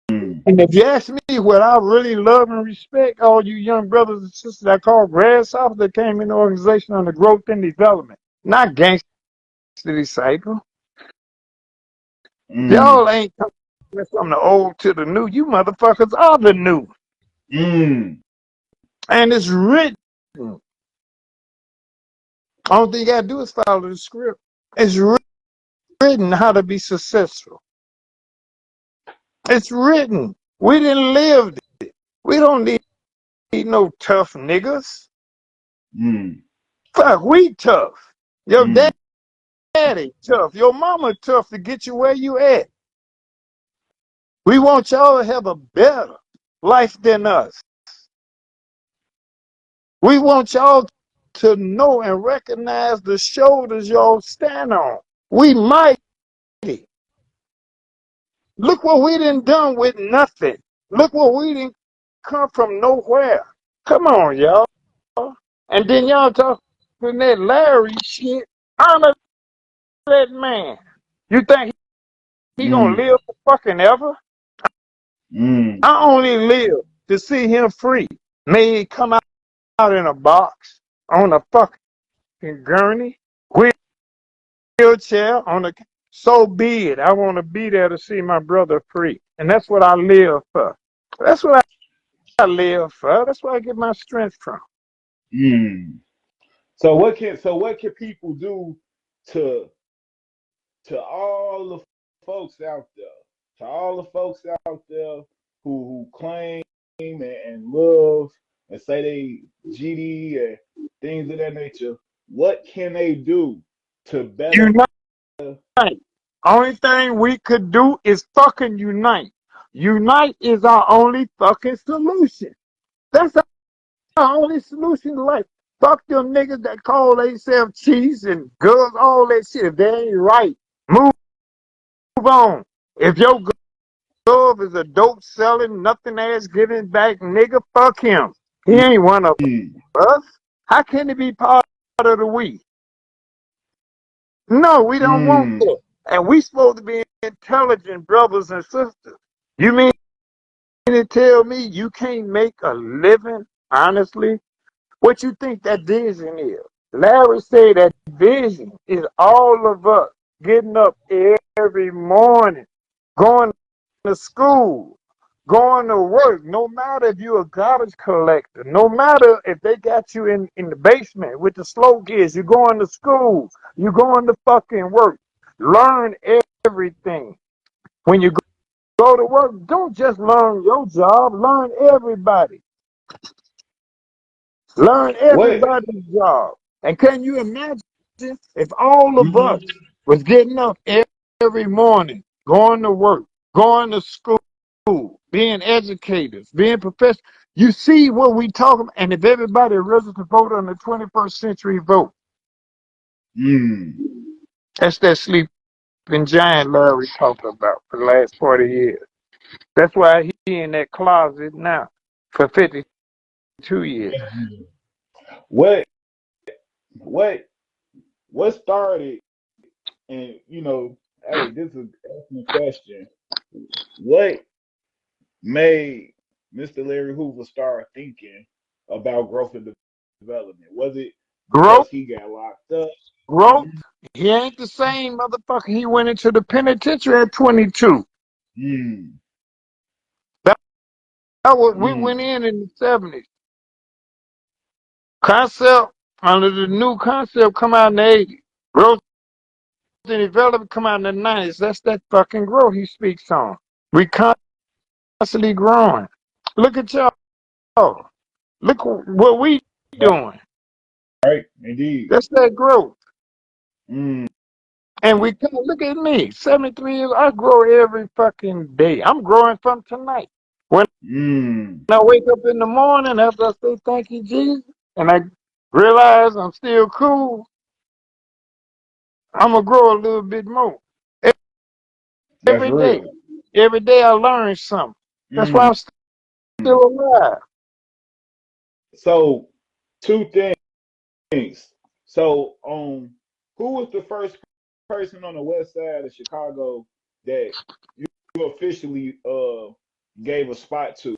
Mm. And if you ask me what I really love and respect, all you young brothers and sisters I call grasshoppers that came in the organization on the growth and development, not gangster disciple. Mm. Y'all ain't coming from the old to the new. You motherfuckers are the new. Mm. And it's written. All thing you gotta do is follow the script. It's written how to be successful. It's written. We didn't live it. We don't need no tough niggas. Mm. Fuck, we tough. Your Mm. daddy tough. Your mama tough to get you where you at. We want y'all to have a better life than us. We want y'all to know and recognize the shoulders y'all stand on. We mighty. Look what we done with nothing. Look what we didn't come from nowhere. Come on, y'all. And then y'all talking that Larry shit. Honor that man. You think he gonna Mm. live for fucking ever? Mm. I only live to see him free. May he come out in a box, on a fucking gurney, wheelchair, on a. So be it. I want to be there to see my brother free. And that's what I live for. That's what I live for. That's where I get my strength from. Mm. So what can people do to to all the folks out there, to all the folks out there who claim and love and say they GD and things of that nature, what can they do to better? Unite. Only thing we could do is fucking unite. Unite is our only fucking solution. That's our only solution to life. Fuck them niggas that call themselves chiefs and girls, all that shit. If they ain't right, move on. If your girl is a dope selling, nothing ass giving back nigga, fuck him. He ain't one of Mm, us. How can he be part of the we? No, we don't want mm, that. And we supposed to be intelligent brothers and sisters. You mean to tell me you can't make a living honestly? What you think that vision is? Larry said that vision is all of us getting up every morning, going to school, going to work, no matter if you're a garbage collector, no matter if they got you in the basement with the slow kids, you're going to school, you're going to fucking work. Learn everything. When you go to work, don't just learn your job, learn everybody. Learn what? everybody's job. And can you imagine if all of Mm-hmm, us was getting up every morning, going to work, going to school, being educators, being professionals? You see what we talking about? And if everybody registered to vote on the 21st century vote, mm, that's that sleeping giant Larry talked about for the last 40 years. That's why he in that closet now for 52 years. what? What? What started? And hey, this is an excellent question. What made Mr. Larry Hoover start thinking about growth and development? Was it because Growth, he got locked up? growth. He ain't the same motherfucker. He went into the penitentiary at 22. Mm, That was, we mm, went in the 70s. Concept, under the new concept, come out in the 80s. Growth and development come out in the 90s. That's that fucking growth he speaks on. We constantly growing. Look at y'all. Look what we right, doing. right, indeed. That's that growth. Mm, And we look at me, 73 years, I grow every fucking day. I'm growing from tonight. When mm, I wake up in the morning after I say thank you, Jesus, and I realize I'm still cool, I'm going to grow a little bit more. that's Every day. real. Every day I learn something. That's why Mm. I'm still alive. So, two things. So, who was the first person on the west side of Chicago that you officially gave a spot to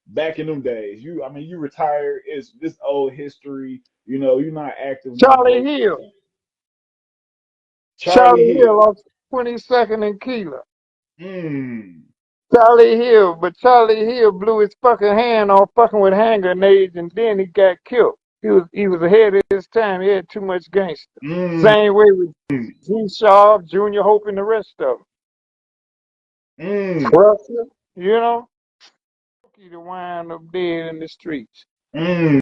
back in them days? I mean, you retired. It's this old history. You're not active no Charlie more. Hill. Charlie Charlie Hill Hill. off 22nd and Keeler. Mm, Charlie Hill, but Charlie Hill blew his fucking hand off fucking with hand grenades and then he got killed. He was ahead of his time. He had too much gangster. mm, Same way with G. Sharp, Junior Hope, and the rest of them. mm, Russia, you know, he to wind up dead in the streets. mm,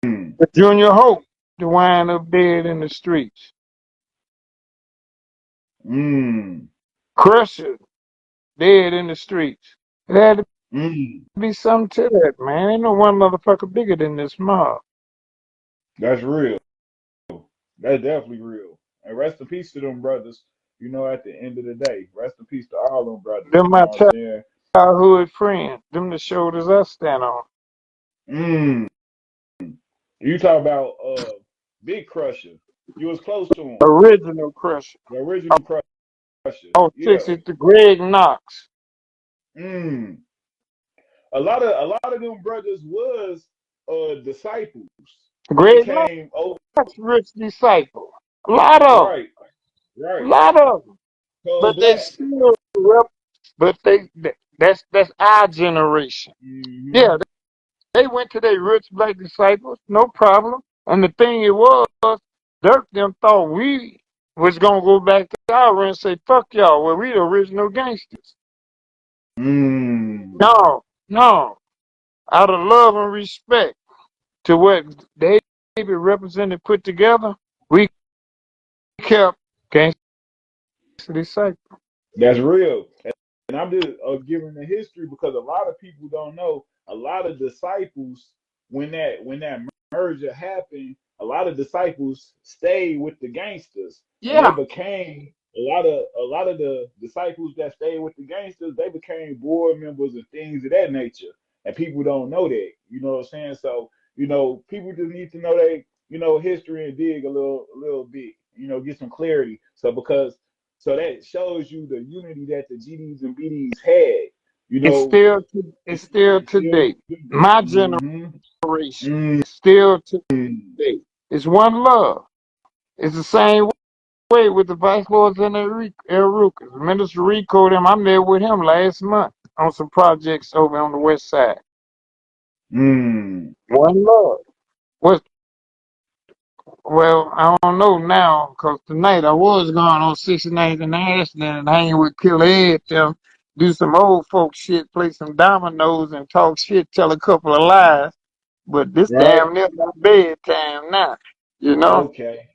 mm, But Junior Hope to wind up dead in the streets. mm, Crusher dead in the streets. It had to mm. be something to that, man. Ain't no one motherfucker bigger than this mob. That's real. That's definitely real. And rest in peace to them brothers. At the end of the day, rest in peace to all them brothers. Them You know my what I'm saying? childhood friends. Them the shoulders I stand on. Mm. You talk about Big Crusher. You was close to him. Original Crusher. The original Crusher. Oh, Yeah. 60 to Greg Knox. Mm. A lot of them brothers was disciples when it Greg Knox, came over. rich disciple. A lot of them. Right, A right. lot of them. So But they black. still rep. But that's our generation. Hmm. Yeah, they went to their rich black disciples, no problem. And the thing it was, Dirk them thought we was gonna go back to our and say, fuck y'all, well, we the original gangsters. Mm. No, no. Out of love and respect to what David represented put together, we kept Gangster Disciple. That's real. And I'm just giving the history because a lot of people don't know. A lot of disciples, when that merger happened, a lot of disciples stayed with the gangsters, and they Yeah, became a lot of the disciples that stayed with the gangsters. They became board members and things of that nature, and people don't know that. You know what I'm saying? So people just need to know history and dig a little bit. Get some clarity. So that shows you the unity that the GDs and BDs had. You know, it's still it's still. today. My Mm-hmm. generation, still today. It's one love. It's the same way with the Vice Lords and the Rukas. Minister Rico, them, I met with him last month on some projects over on the west side. Mm. One love. What? Well, I don't know now, because tonight I was going on 69th and Ashland and hanging with Killer Ed, them, do some old folk shit, play some dominoes and talk shit, tell a couple of lies. But this Right. damn near my bedtime now, you know? Okay.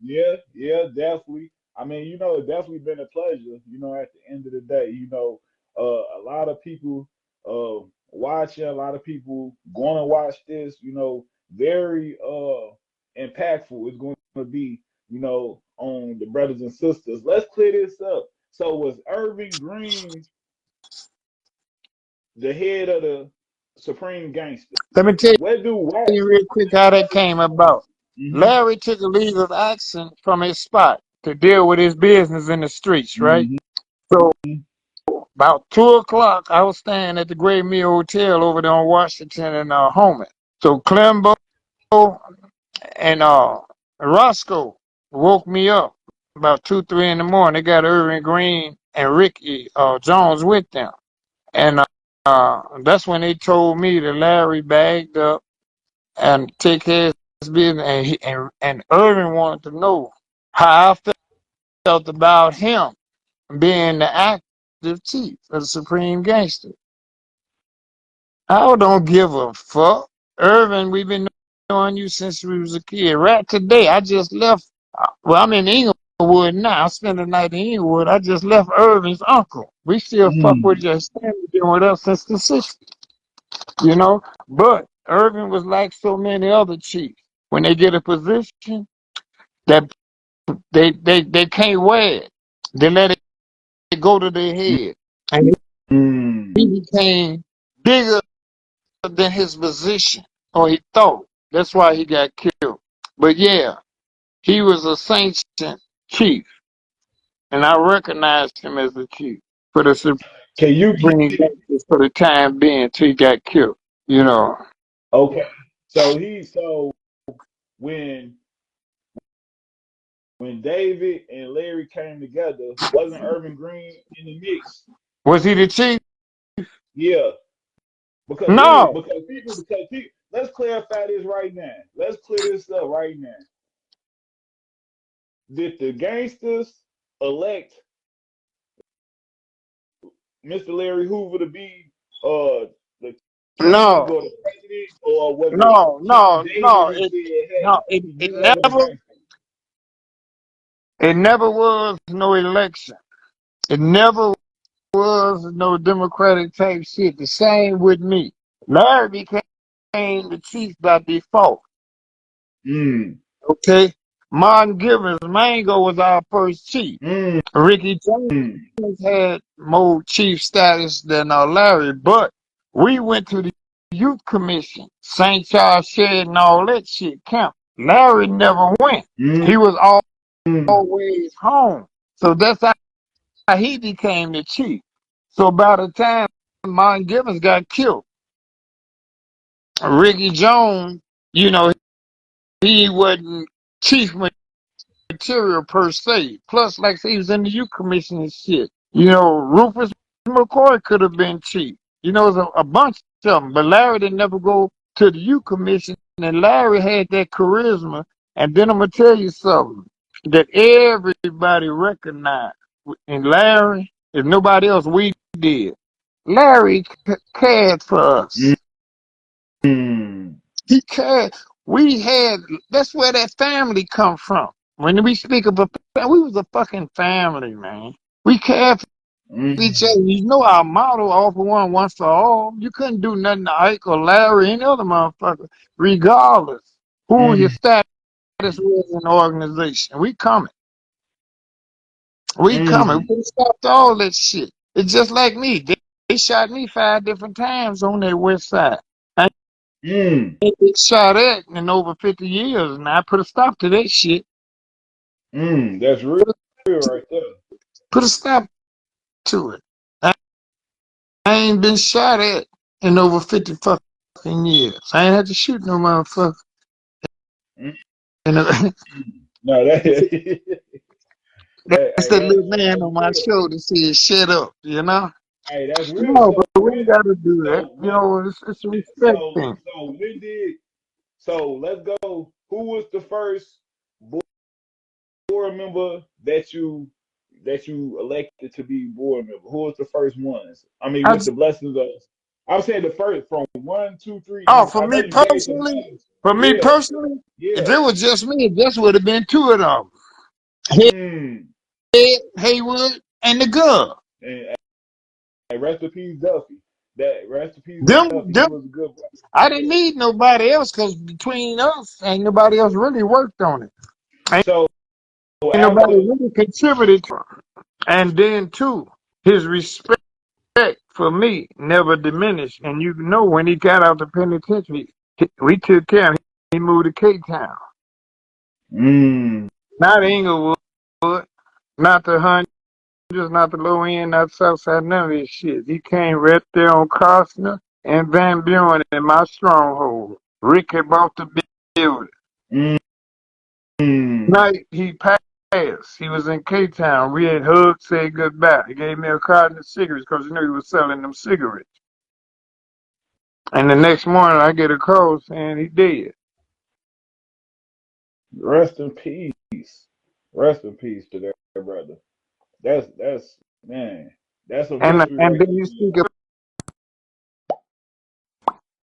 Yeah, yeah, definitely. I mean, it's definitely been a pleasure. At the end of the day, a lot of people watching, a lot of people going to watch this. Very impactful. It's going to be, on the brothers and sisters. Let's clear this up. So was Irving Green the head of the Supreme Gangsters? Let me tell Where do what? you real quick how that came about. Mm-hmm. Larry took a leave of absence from his spot to deal with his business in the streets, right? Mm-hmm. So about 2 o'clock, I was staying at the Great Mill Hotel over there on Washington and Homan. So Clembo and Roscoe woke me up about 2, 3 in the morning. They got Irving Green and Ricky Jones with them, and that's when they told me that Larry bagged up and take care of his business, and Irving wanted to know how I felt about him being the active chief of the Supreme Gangster. I don't give a fuck. Irvin, we've been knowing you since we was a kid. Right today, I just left. Well, I'm in Englewood now. I spent the night in Englewood. I just left Irvin's uncle. We still fuck with Mm. your family, been with us since the 60s, you know? But Irvin was like so many other chiefs. When they get a position that they can't wear it, they let it go to their head. And he Mm. became bigger than his position, or he thought. That's why he got killed. But yeah, he was a sanctioned chief, and I recognized him as a chief for the Can you Supreme Gangsters for the time being till he got killed. You know, Okay. So when when David and Larry came together, wasn't Irvin Green in the mix? was he the chief? Yeah. Because No, people, let's clarify this right now. Let's clear this up right now. Did the gangsters elect Mr. Larry Hoover to be the king no, or the president, or was it no, King no, David no. who said, No, "Hey, it, it you over the never, gangster"? it never was no election. It never was no Democratic type shit. The same with me. Larry became the chief by default. Mm. Okay, Martin Givens Mango was our first chief. Mm. Ricky Jones Mm. had more chief status than Larry, but we went to the youth commission, St. Charles Shed and all that shit camp. Larry never went. Mm. He was always home. So that's how he became the chief. So by the time Martin Givens got killed, Ricky Jones, you know, he wasn't chief material per se. Plus, like I say, he was in the youth commission and shit. You know, Rufus McCoy could have been chief. You know, there's a bunch of them. But Larry didn't never go to the youth commission. And Larry had that charisma. And then I'm going to tell you something. that everybody recognized. And Larry, if nobody else, we did. Larry cared for us. Mm. He cared. We had. That's where that family come from. When we speak of we was a fucking family, man. We cared for each other. Mm. You know our motto: all for one, once for all. You couldn't do nothing to Ike or Larry, any other motherfucker, regardless who your Mm. status was in the organization. We coming. We coming. Mm. We stopped all that shit. It's just like me. They shot me 5 different times on that west side. I Mm. ain't been shot at in over 50 years, and I put a stop to that shit. Mm. That's real, right there. Put a stop to it. I ain't been shot at in over 50 fucking years. I ain't had to shoot no motherfucker. Mm. And No, that, that that's hey, that little man that's on my real. shoulder said, "Shut up," you know. Hey, that's real. No, So but we ain't when, got to do that. so You when, know, it's a respect thing. so when did, so let's go. Who was the first board member that you elected to be board member? Who was the first ones? I mean, I with the blessings of, I'm saying the first from one, two, three. Oh, I know you gave some names. Yeah, if yeah. it was just me, it just would have been 2 of them. Mm. Head, Haywood, and the girl. And rest in peace, Duffy. That rest in peace, Duffy. He Them, was a good one. I didn't need nobody else because between us, ain't nobody else really worked on it. Ain't So nobody after, really contributed to it. And then, too, his respect for me never diminished. And you know, when he got out the penitentiary, we took care of him. He moved to Cape Town. mm, Not Englewood, not the Hunt. Just not the low end, not the south side, none of this shit. He came right there on Costner and Van Buren in my stronghold. Rick had bought the building. mm, mm. Night he passed. He was in K-Town. We had hugged, said goodbye. He gave me a carton of cigarettes because you know he was selling them cigarettes. And the next morning I get a call saying he dead. Rest in peace. Rest in peace to that brother. That's man. That's some history And right then there, you speak man.